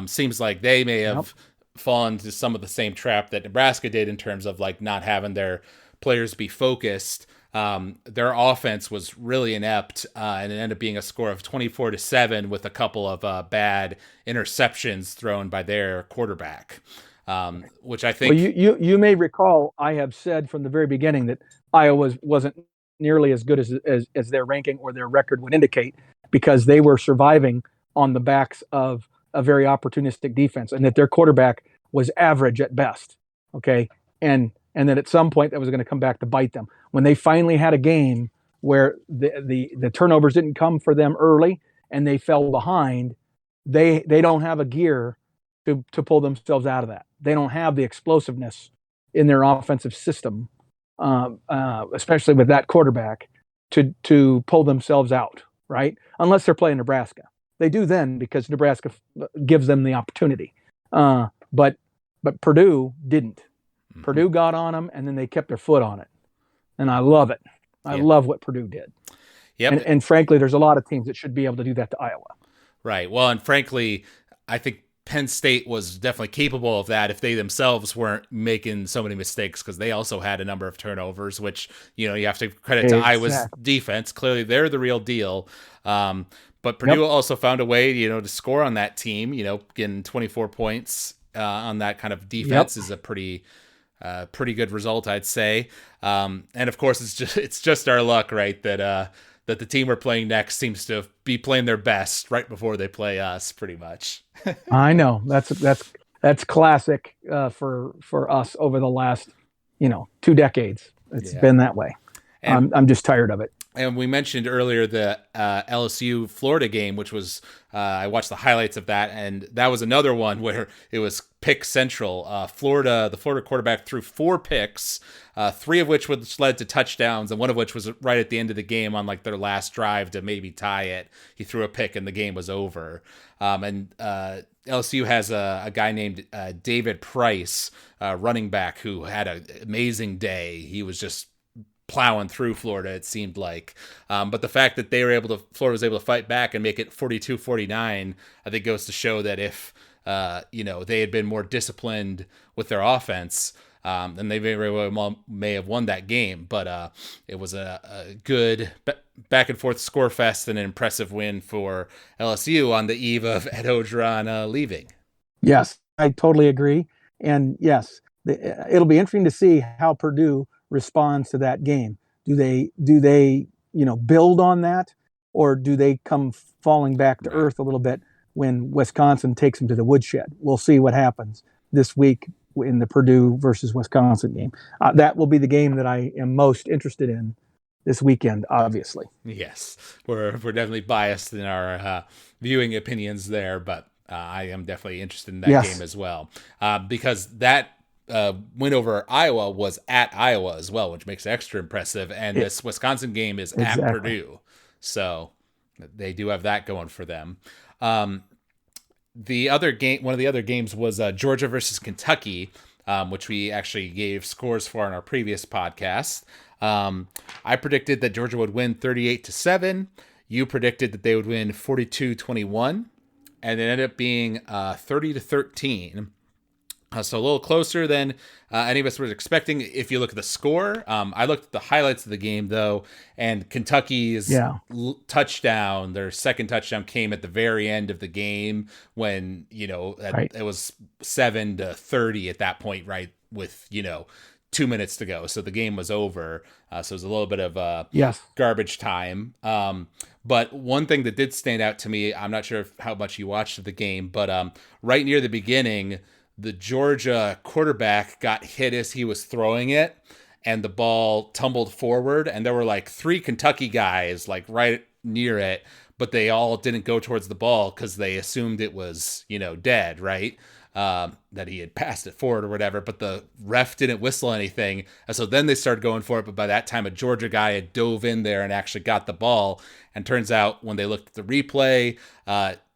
Seems like they may have fallen to some of the same trap that Nebraska did in terms of like not having their players be focused. Their offense was really inept, and it ended up being a score of 24-7 with a couple of bad interceptions thrown by their quarterback, which I think. Well, you may recall I have said from the very beginning that Iowa wasn't nearly as good as their ranking or their record would indicate, because they were surviving on the backs of a very opportunistic defense, and that their quarterback was average at best. Okay, and that at some point that was going to come back to bite them. When they finally had a game where the turnovers didn't come for them early and they fell behind, they don't have a gear to pull themselves out of that. They don't have the explosiveness in their offensive system, especially with that quarterback, to pull themselves out, right? Unless they're playing Nebraska. They do then, because Nebraska gives them the opportunity. But Purdue didn't. Mm-hmm. Purdue got on them, and then they kept their foot on it. And I love it. I love what Purdue did. Yep. And frankly, there's a lot of teams that should be able to do that to Iowa. Right. Well, and frankly, I think Penn State was definitely capable of that if they themselves weren't making so many mistakes, because they also had a number of turnovers, which, you have to credit to Iowa's defense. Clearly, they're the real deal. But Purdue also found a way, to score on that team. Getting 24 points on that kind of defense is a pretty good result, I'd say. And of course, it's just our luck, right? That that the team we're playing next seems to be playing their best right before they play us, pretty much. I know that's classic for us over the last 2 decades. It's been that way. And I'm just tired of it. And we mentioned earlier the LSU Florida game, which was I watched the highlights of that, and that was another one where it was pick central. The Florida quarterback threw 4 picks, 3 of which led to touchdowns, and one of which was right at the end of the game on like their last drive to maybe tie it. He threw a pick, and the game was over. And LSU has a guy named David Price, running back, who had an amazing day. He was just plowing through Florida, it seemed like. But the fact that Florida was able to fight back and make it 42-49, I think goes to show that if, they had been more disciplined with their offense, then they very well may have won that game. But it was a good back and forth score fest and an impressive win for LSU on the eve of Ed Orgeron leaving. Yes, I totally agree. And yes, it'll be interesting to see how Purdue responds to that game. Do they build on that, or do they come falling back to earth a little bit when Wisconsin takes them to the woodshed? We'll see what happens this week in the Purdue versus Wisconsin game. That will be the game that I am most interested in this weekend, obviously. Yes, we're definitely biased in our viewing opinions there, but I am definitely interested in that game as well, because that win over Iowa was at Iowa as well, which makes it extra impressive. And this Wisconsin game is at Purdue, so they do have that going for them. The other game, one of the other games, was Georgia versus Kentucky, which we actually gave scores for in our previous podcast. I predicted that Georgia would win 38-7. You predicted that they would win 42-21, and it ended up being 30-13. So a little closer than any of us were expecting if you look at the score. I looked at the highlights of the game, though, and Kentucky's touchdown, their second touchdown, came at the very end of the game when, it was 7-30 at that point, right, with, 2 minutes to go. So the game was over. So it was a little bit of garbage time. But one thing that did stand out to me, I'm not sure how much you watched the game, but right near the beginning, the Georgia quarterback got hit as he was throwing it, and the ball tumbled forward, and there were like 3 Kentucky guys like right near it, but they all didn't go towards the ball because they assumed it was, dead, right? That he had passed it forward or whatever, but the ref didn't whistle anything. And so then they started going for it, but by that time a Georgia guy had dove in there and actually got the ball. And turns out when they looked at the replay,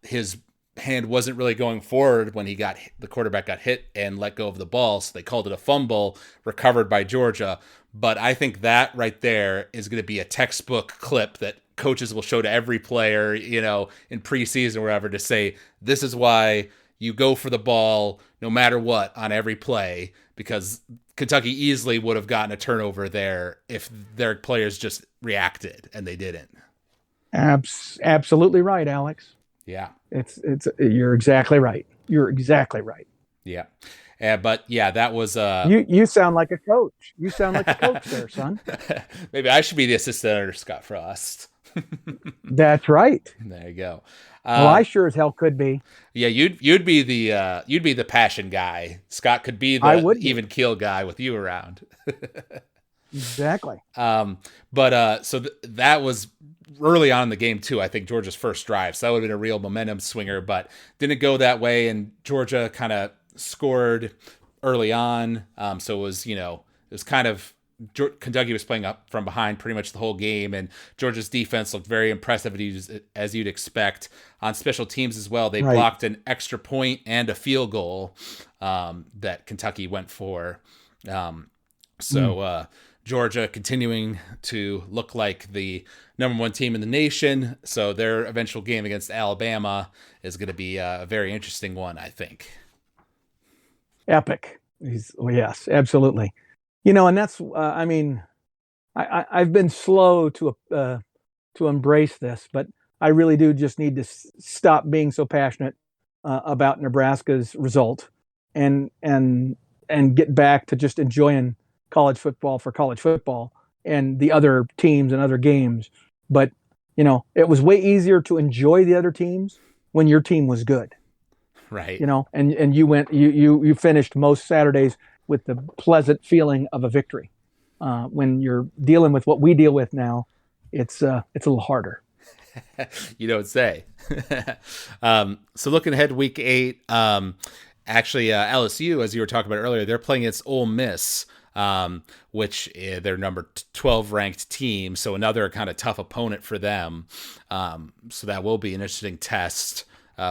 his hand wasn't really going forward when the quarterback got hit and let go of the ball. So they called it a fumble, recovered by Georgia. But I think that right there is going to be a textbook clip that coaches will show to every player, in preseason or whatever, to say, this is why you go for the ball no matter what on every play, because Kentucky easily would have gotten a turnover there if their players just reacted, and they didn't. Absolutely right, Alex. Yeah. You're exactly right. You're exactly right. Yeah. But yeah, that was you sound like a coach. You sound like a coach there, son. Maybe I should be the assistant under Scott Frost. That's right. There you go. Well, I sure as hell could be. Yeah, you'd be the passion guy. Scott could be the even keel guy with you around. Exactly. But so that was early on in the game too. I think Georgia's first drive, so that would have been a real momentum swinger, but didn't go that way. And Georgia kind of scored early on. So it was kind of Kentucky was playing up from behind pretty much the whole game, and Georgia's defense looked very impressive as you'd expect. On special teams as well, they blocked an extra point and a field goal that Kentucky went for. Georgia continuing to look like the number 1 team in the nation. So their eventual game against Alabama is going to be a very interesting one, I think. Epic. Yes, absolutely. And that's, I've been slow to embrace this, but I really do just need to stop being so passionate about Nebraska's result and get back to just enjoying college football for college football and the other teams and other games. But, it was way easier to enjoy the other teams when your team was good, Right. and you finished most Saturdays with the pleasant feeling of a victory. When you're dealing with what we deal with now, it's a little harder. You don't say. So looking ahead, week 8, actually LSU, as you were talking about earlier, they're playing against Ole Miss, which they're number 12 ranked team, so another kind of tough opponent for them. So that will be an interesting test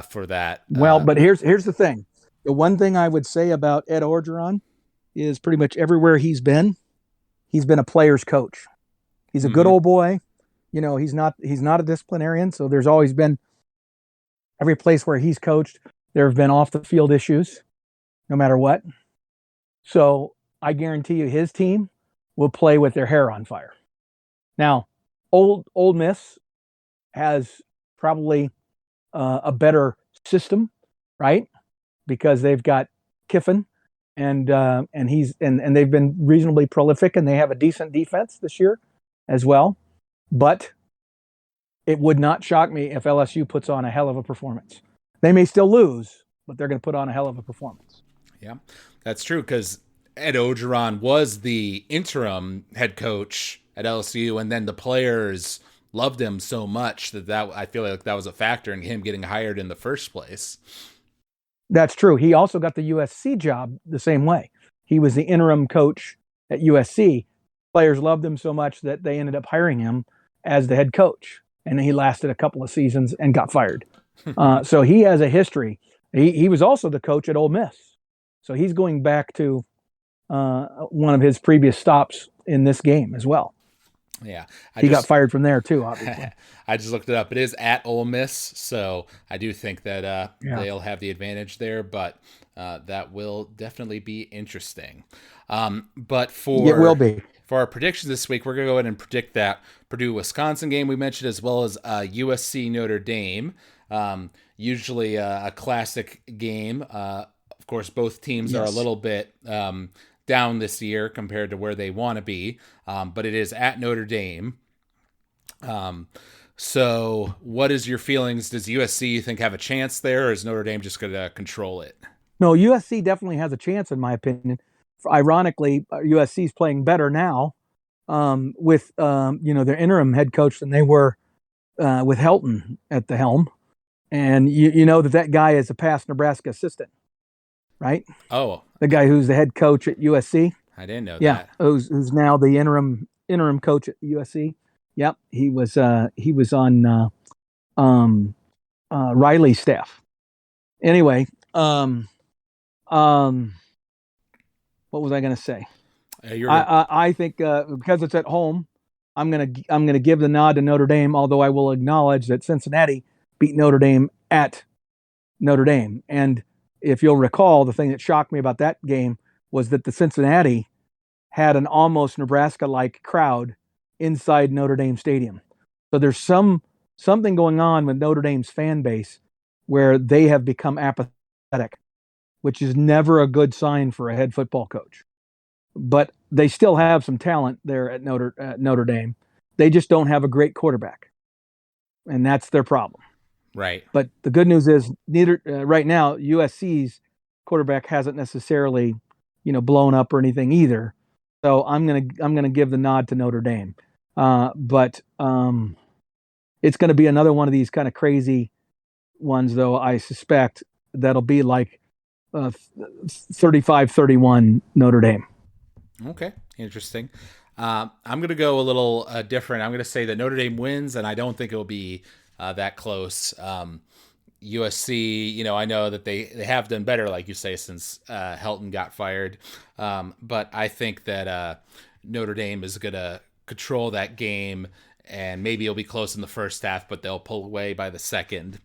for that. Well, but here's the thing. The one thing I would say about Ed Orgeron is pretty much everywhere he's been a player's coach. He's a good Mhm. old boy. He's not a disciplinarian, so there's always been every place where he's coached, there have been off the field issues, no matter what. So I guarantee you his team will play with their hair on fire. Now, Old Miss has probably a better system, right? Because they've got Kiffin, and they've been reasonably prolific, and they have a decent defense this year as well. But it would not shock me if LSU puts on a hell of a performance. They may still lose, but they're going to put on a hell of a performance. Yeah, that's true because Ed Ogeron was the interim head coach at LSU, and then the players loved him so much that I feel like that was a factor in him getting hired in the first place. That's true. He also got the USC job the same way. He was the interim coach at USC. Players loved him so much that they ended up hiring him as the head coach, and he lasted a couple of seasons and got fired. So he has a history. He was also the coach at Ole Miss, so he's going back to one of his previous stops in this game as well. Yeah, He got fired from there too, obviously. I just looked it up. It is at Ole Miss, so I do think that Yeah, they'll have the advantage there, but that will definitely be interesting. But it will be. for our predictions this week, we're going to go ahead and predict that Purdue Wisconsin game we mentioned, as well as USC Notre Dame. Usually a classic game. Of course, both teams are a Yes. little bit down this year compared to where they want to be, but it is at Notre Dame. Um, so, what is your feelings? Does USC you think have a chance there, or is Notre Dame just going to control it? No, USC definitely has a chance, in my opinion. Ironically, USC is playing better now with their interim head coach than they were with Helton at the helm. And you know that guy is a past Nebraska assistant, right? Oh, The guy who's the head coach at USC. I didn't know Yeah, that. who's now the interim coach at USC. Yep, he was on Riley's staff. Anyway, um, what was I going to say? You're I think because it's at home, I'm gonna give the nod to Notre Dame. Although I will acknowledge that Cincinnati beat Notre Dame at Notre Dame, and if you'll recall, the thing that shocked me about that game was that the Cincinnati had an almost Nebraska-like crowd inside Notre Dame Stadium. So there's something going on with Notre Dame's fan base where they have become apathetic, which is never a good sign for a head football coach. But they still have some talent there at Notre Dame. They just don't have a great quarterback, and that's their problem. right. But the good news is, neither right now USC's quarterback hasn't necessarily, blown up or anything either. So I'm gonna give the nod to Notre Dame. But it's going to be another one of these kind of crazy ones, though. I suspect that'll be like 35-31 Notre Dame. Okay, interesting. I'm going to go a little different. I'm going to say that Notre Dame wins, and I don't think it'll be that close. USC, I know that they have done better, like you say, since Helton got fired. But I think that Notre Dame is going to control that game, and maybe it'll be close in the first half, but they'll pull away by the second.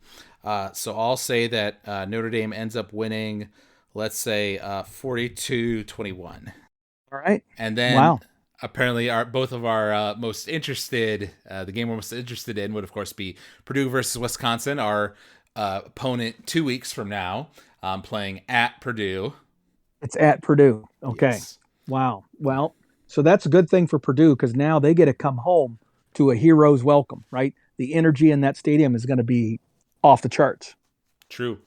So I'll say that Notre Dame ends up winning, let's say 42-21. All right. And then Wow. apparently both of our most interested, the game we're most interested in would, of course, be Purdue versus Wisconsin, our opponent 2 weeks from now, playing at Purdue. It's at Purdue. Okay. Yes. Wow. Well, so that's a good thing for Purdue because now they get to come home to a hero's welcome, right? The energy in that stadium is going to be off the charts. True.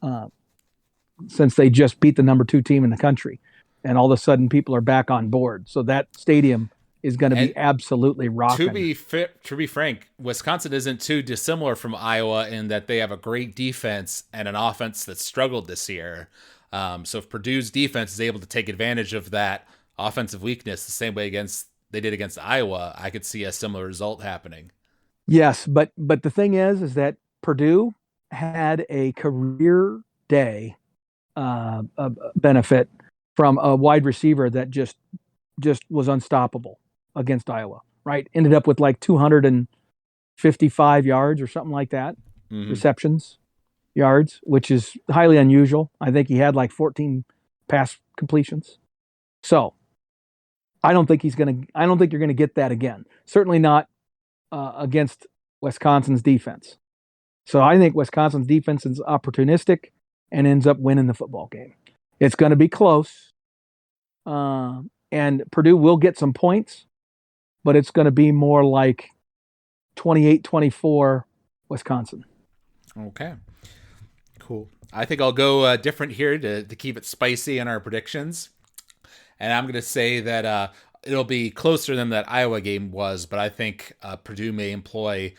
Since they just beat the number 2 team in the country, and all of a sudden people are back on board. So that stadium is going to be absolutely rocking. To be frank, Wisconsin isn't too dissimilar from Iowa in that they have a great defense and an offense that struggled this year. So if Purdue's defense is able to take advantage of that offensive weakness the same way they did against Iowa, I could see a similar result happening. Yes, but the thing is that Purdue had a career day benefit from a wide receiver that just was unstoppable against Iowa, right? Ended up with like 255 yards or something like that, receptions yards, which is highly unusual. I think he had like 14 pass completions. So I don't think you're going to get that again. Certainly not against Wisconsin's defense. So I think Wisconsin's defense is opportunistic and ends up winning the football game. It's going to be close. And Purdue will get some points, but it's going to be more like 28-24 Wisconsin. Okay. Cool. I think I'll go different here to keep it spicy in our predictions. And I'm going to say that it'll be closer than that Iowa game was, but I think Purdue may employ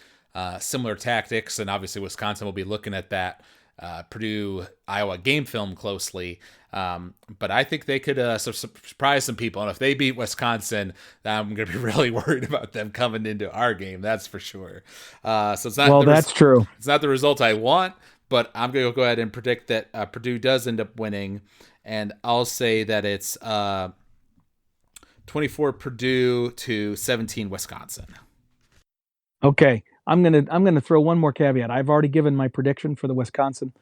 similar tactics, and obviously Wisconsin will be looking at that Purdue-Iowa game film closely. But I think they could surprise some people. And if they beat Wisconsin, I'm going to be really worried about them coming into our game. That's for sure. So it's not that's true. It's not the result I want, but I'm going to go ahead and predict that Purdue does end up winning. And I'll say that it's 24 Purdue to 17 Wisconsin. Okay. I'm gonna throw one more caveat. I've already given my prediction for the Wisconsin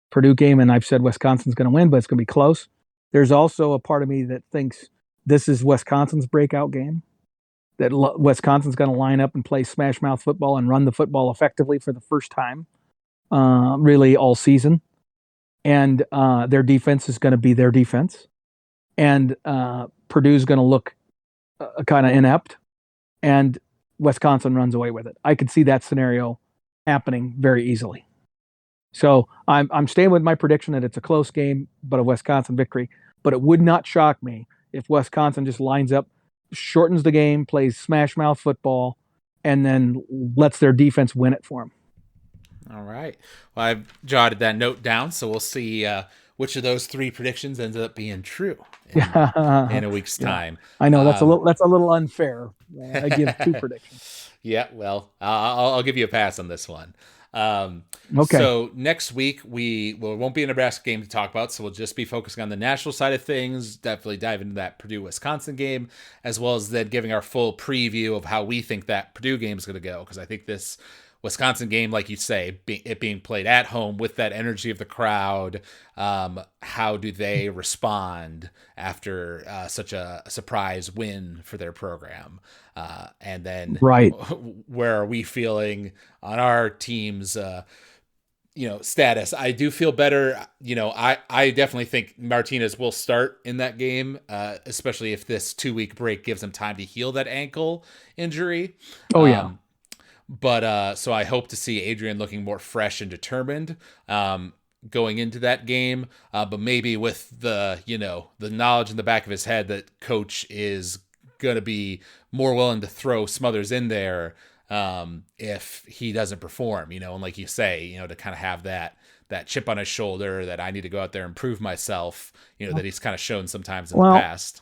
Purdue game, and I've said Wisconsin's going to win, but it's going to be close. There's also a part of me that thinks this is Wisconsin's breakout game. That Wisconsin's going to line up and play smash mouth football and run the football effectively for the first time, really all season. And their defense is going to be their defense, and Purdue's going to look kind of inept, and Wisconsin runs away with it. I could see that scenario happening very easily. So I'm staying with my prediction that it's a close game, but a Wisconsin victory. But it would not shock me if Wisconsin just lines up, shortens the game, plays smash mouth football, and then lets their defense win it for them. All right. Well, I've jotted that note down, so we'll see which of those 3 predictions ends up being true in a week's time. I know that's a little unfair. I give 2 predictions. Yeah, well, I'll give you a pass on this one. Okay. So next week it won't be a Nebraska game to talk about, so we'll just be focusing on the national side of things. Definitely dive into that Purdue-Wisconsin game, as well as then giving our full preview of how we think that Purdue game is going to go, because I think this Wisconsin game, like you say, it being played at home with that energy of the crowd, how do they respond after such a surprise win for their program? And then where are we feeling on our team's status? I do feel better. I definitely think Martinez will start in that game, especially if this 2-week break gives him time to heal that ankle injury. Oh, yeah. But so I hope to see Adrian looking more fresh and determined going into that game. But maybe with the knowledge in the back of his head that coach is going to be more willing to throw Smothers in there if he doesn't perform, and like you say, to kind of have that chip on his shoulder that I need to go out there and prove myself, that he's kind of shown sometimes in the past.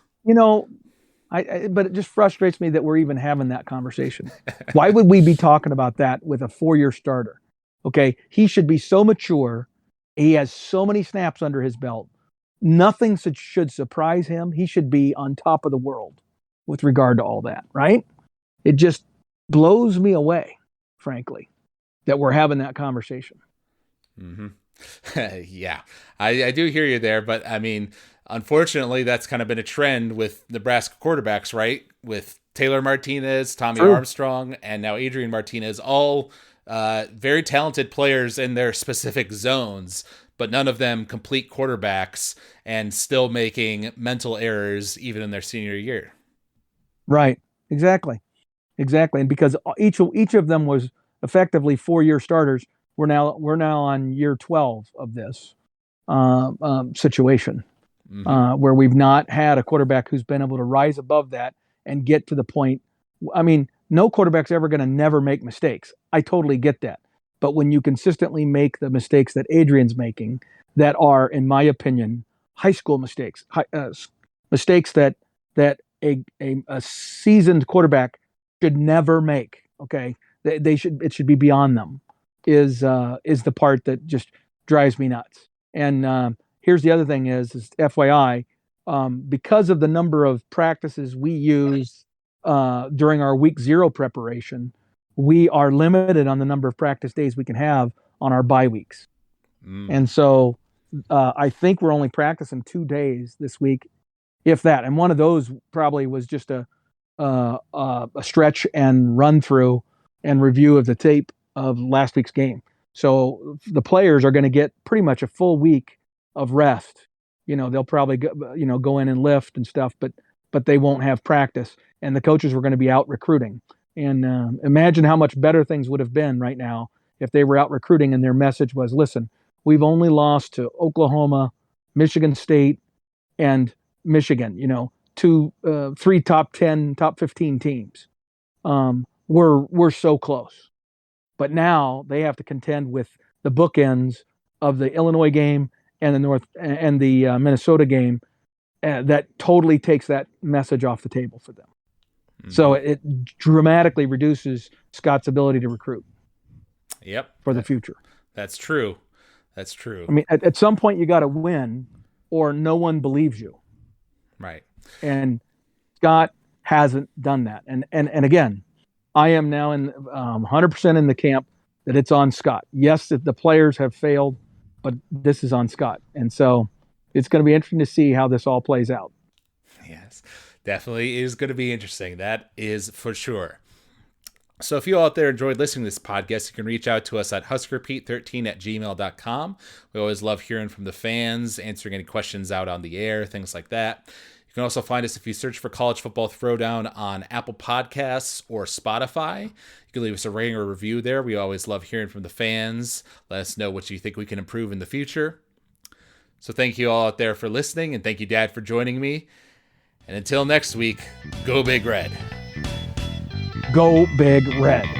But it just frustrates me that we're even having that conversation. Why would we be talking about that with a 4-year starter? Okay, he should be so mature. He has so many snaps under his belt. Nothing should surprise him. He should be on top of the world with regard to all that, right? It just blows me away, frankly, that we're having that conversation. Mm-hmm. Yeah, I do hear you there, but I mean, unfortunately, that's kind of been a trend with Nebraska quarterbacks, right? With Taylor Martinez, Tommy Armstrong, and now Adrian Martinez, all very talented players in their specific zones, but none of them complete quarterbacks and still making mental errors even in their senior year. Right, exactly. exactly. And because each of them was effectively 4-year starters, we're now on year 12 of this situation, where we've not had a quarterback who's been able to rise above that and get to the point. I mean, no quarterback's ever going to never make mistakes. I totally get that. But when you consistently make the mistakes that Adrian's making, that are, in my opinion, high school mistakes, mistakes that a seasoned quarterback should never make. Okay, it should be beyond them. Is the part that just drives me nuts. And here's the other thing: is FYI, because of the number of practices we use during our week 0 preparation, we are limited on the number of practice days we can have on our bye weeks. And so I think we're only practicing 2 days this week, if that. And one of those probably was just a stretch and run through and review of the tape of last week's game. So the players are going to get pretty much a full week of rest. They'll probably go in and lift and stuff, but they won't have practice. And the coaches were going to be out recruiting. And imagine how much better things would have been right now if they were out recruiting and their message was, listen, we've only lost to Oklahoma, Michigan State, and Michigan, 3 top 10, top 15 teams. We're so close. But now they have to contend with the bookends of the Illinois game and the Minnesota game that totally takes that message off the table for them. So it dramatically reduces Scott's ability to recruit. Yep. For the future. That's true. I mean, at some point you got to win, or no one believes you. Right. And Scott hasn't done that. And again, I am now in 100% in the camp that it's on Scott. Yes, the players have failed, but this is on Scott. And so it's going to be interesting to see how this all plays out. Yes, definitely is going to be interesting. That is for sure. So if you out there enjoyed listening to this podcast, you can reach out to us at huskerpete13@gmail.com. We always love hearing from the fans, answering any questions out on the air, things like that. You can also find us if you search for College Football Throwdown on Apple Podcasts or Spotify. You can leave us a rating or review there. We always love hearing from the fans. Let us know what you think we can improve in the future. So thank you all out there for listening, and thank you, Dad, for joining me. And until next week, go Big Red. Go Big Red.